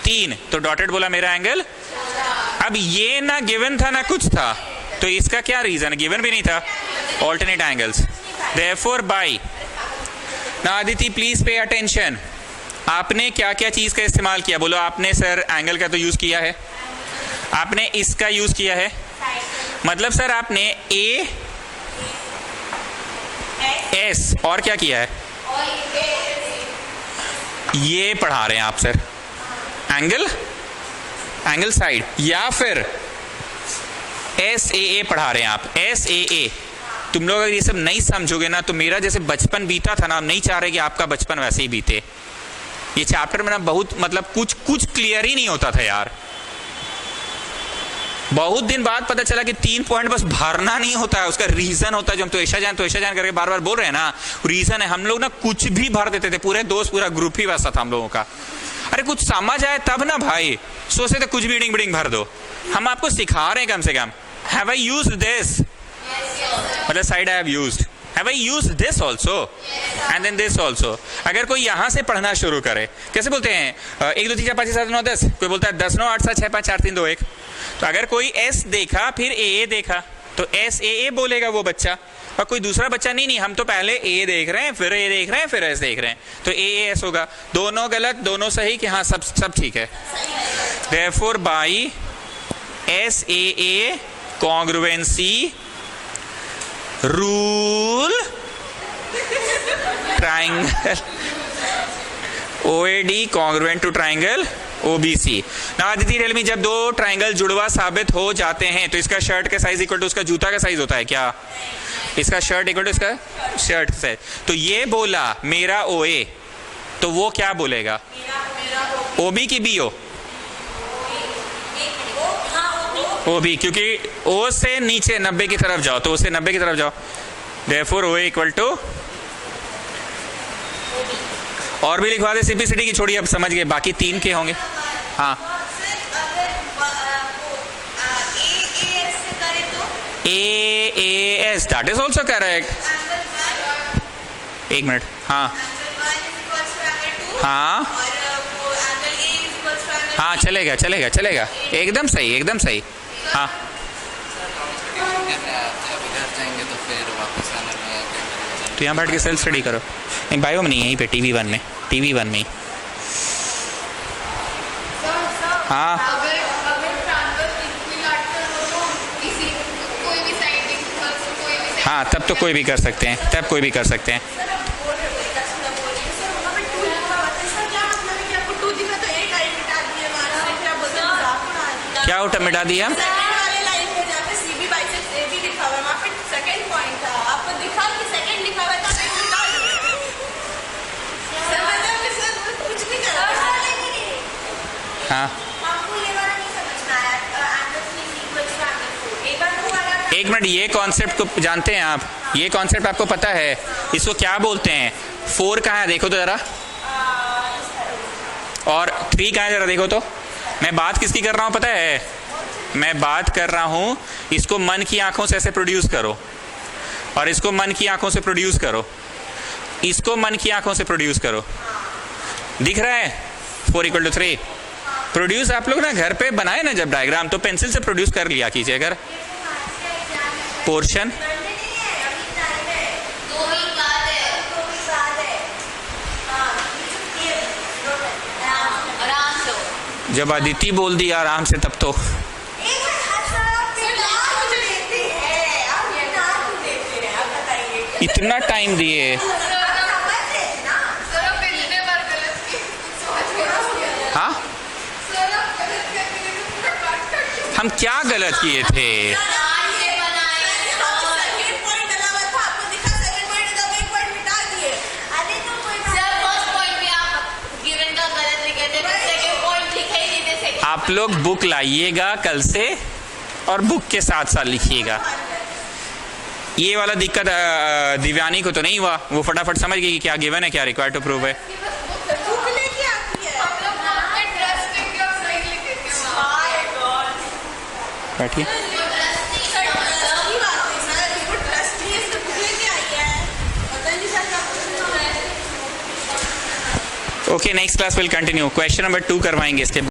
3, तो डॉटेड बोला मेरा एंगल। अब ये ना गिवन था ना कुछ था, तो इसका क्या रीजन? गिवन भी नहीं था। Alternate angles, therefore by. Now Aditi please pay attention. आपने क्या क्या चीज का इस्तेमाल किया? बोलो आपने सर एंगल का तो यूज किया है, आपने इसका यूज किया है, मतलब सर आपने A S और क्या किया है? ये पढ़ा रहे हैं आप सर, एंगल साइड, या फिर SAA पढ़ा रहे हैं आप, SAA। तुम लोग अगर ये सब नहीं समझोगे ना तो मेरा जैसे बचपन बीता था ना, हम नहीं चाह रहे कि आपका बचपन वैसे ही बीते। ये चैप्टर में ना बहुत मतलब कुछ क्लियर ही नहीं होता था यार। बहुत दिन बाद पता चला कि 3 पॉइंट बस भरना नहीं होता है, उसका रीजन होता है। जो हम तो ऐसा जान करके बार बार बोल रहे हैं ना, रीजन है। हम लोग ना कुछ भी भर देते थे, पूरे दोस्त पूरा ग्रुप ही वैसा था हम लोगों का। अरे कुछ समझ आए तब ना भाई, सोचते थे कुछ भी बिडिंग भर दो। हम आपको सिखा रहे हैं कम से कम। Have I used this? मतलब side I have used. Have I used this also and then this also. अगर कोई यहां से पढ़ना शुरू करे, कैसे बोलते हैं? 1 2 3 4 5 6 7 9 10। कोई बोलता है 10 9 8 7 6 5 4 3 2 1। तो अगर कोई S देखा फिर AA देखा तो SAA बोलेगा वो बच्चा, और कोई दूसरा बच्चा नहीं, हम तो पहले A देख रहे हैं, फिर A देख रहे हैं, फिर S देख रहे हैं, तो AAS होगा। दोनों गलत दोनों सही कि हाँ सब ठीक है। Therefore by SAA congruency rule triangle OAD congruent to triangle OBC। ना आदिति टेल मी, जब 2 ट्राइंगल जुड़वा साबित हो जाते हैं तो इसका शर्ट का साइज इक्वल टू उसका जूता का साइज होता है क्या? इसका शर्ट इक्वल टू इसका शर्ट साइज। तो ये बोला मेरा OA, तो वो क्या बोलेगा? OB की BO? OB, क्योंकि O से नीचे 90 की तरफ जाओ, तो O से 90 की तरफ जाओ। Therefore OA इक्वल टू, और भी लिखवा दे सिंपलिसिटी की, छोड़िए अब समझ गए, बाकी 3 के होंगे। हाँ AAS that is also correct. 1 minute. हाँ हाँ चलेगा, एकदम सही। हाँ तो यहाँ बैठ के सेल्फ स्टडी करो। नहीं बायो में नहीं, यहीं पे TV1 में ही। हाँ हाँ तब तो कोई भी कर सकते हैं, क्या उठा मिटा दिया? हाँ 1 मिनट, ये कॉन्सेप्ट को जानते हैं आप? ये कॉन्सेप्ट आपको पता है? इसको क्या बोलते हैं? 4 कहाँ है देखो तो जरा, और 3 कहाँ है जरा देखो तो। मैं बात किसकी कर रहा हूँ पता है? मैं बात कर रहा हूँ, इसको मन की आंखों से ऐसे प्रोड्यूस करो, और इसको मन की आंखों से प्रोड्यूस करो, इसको मन की आंखों से प्रोड्यूस करो। दिख रहा है 4 = 3? प्रोड्यूस आप लोग ना घर पे बनाए ना जब डायग्राम, तो पेंसिल से प्रोड्यूस कर लिया कीजिए। अगर पोर्शन जब अदिति बोल दी आराम से, तब तो इतना टाइम दिए। हाँ हम क्या गलत किए थे? आप लोग बुक लाइएगा कल से और बुक के साथ साथ लिखिएगा। ये वाला दिक्कत दिव्यानी को तो नहीं हुआ, वो फटाफट समझ गई कि क्या गिवन है, क्या रिक्वायर्ड टू प्रूव है। बुक लेके आती है। हम लोग नाम के ट्रस्ट में क्यों नहीं लिखे थे वहाँ? बैठिए। Okay, next class will continue. Question number 2 करवाएंगे इसके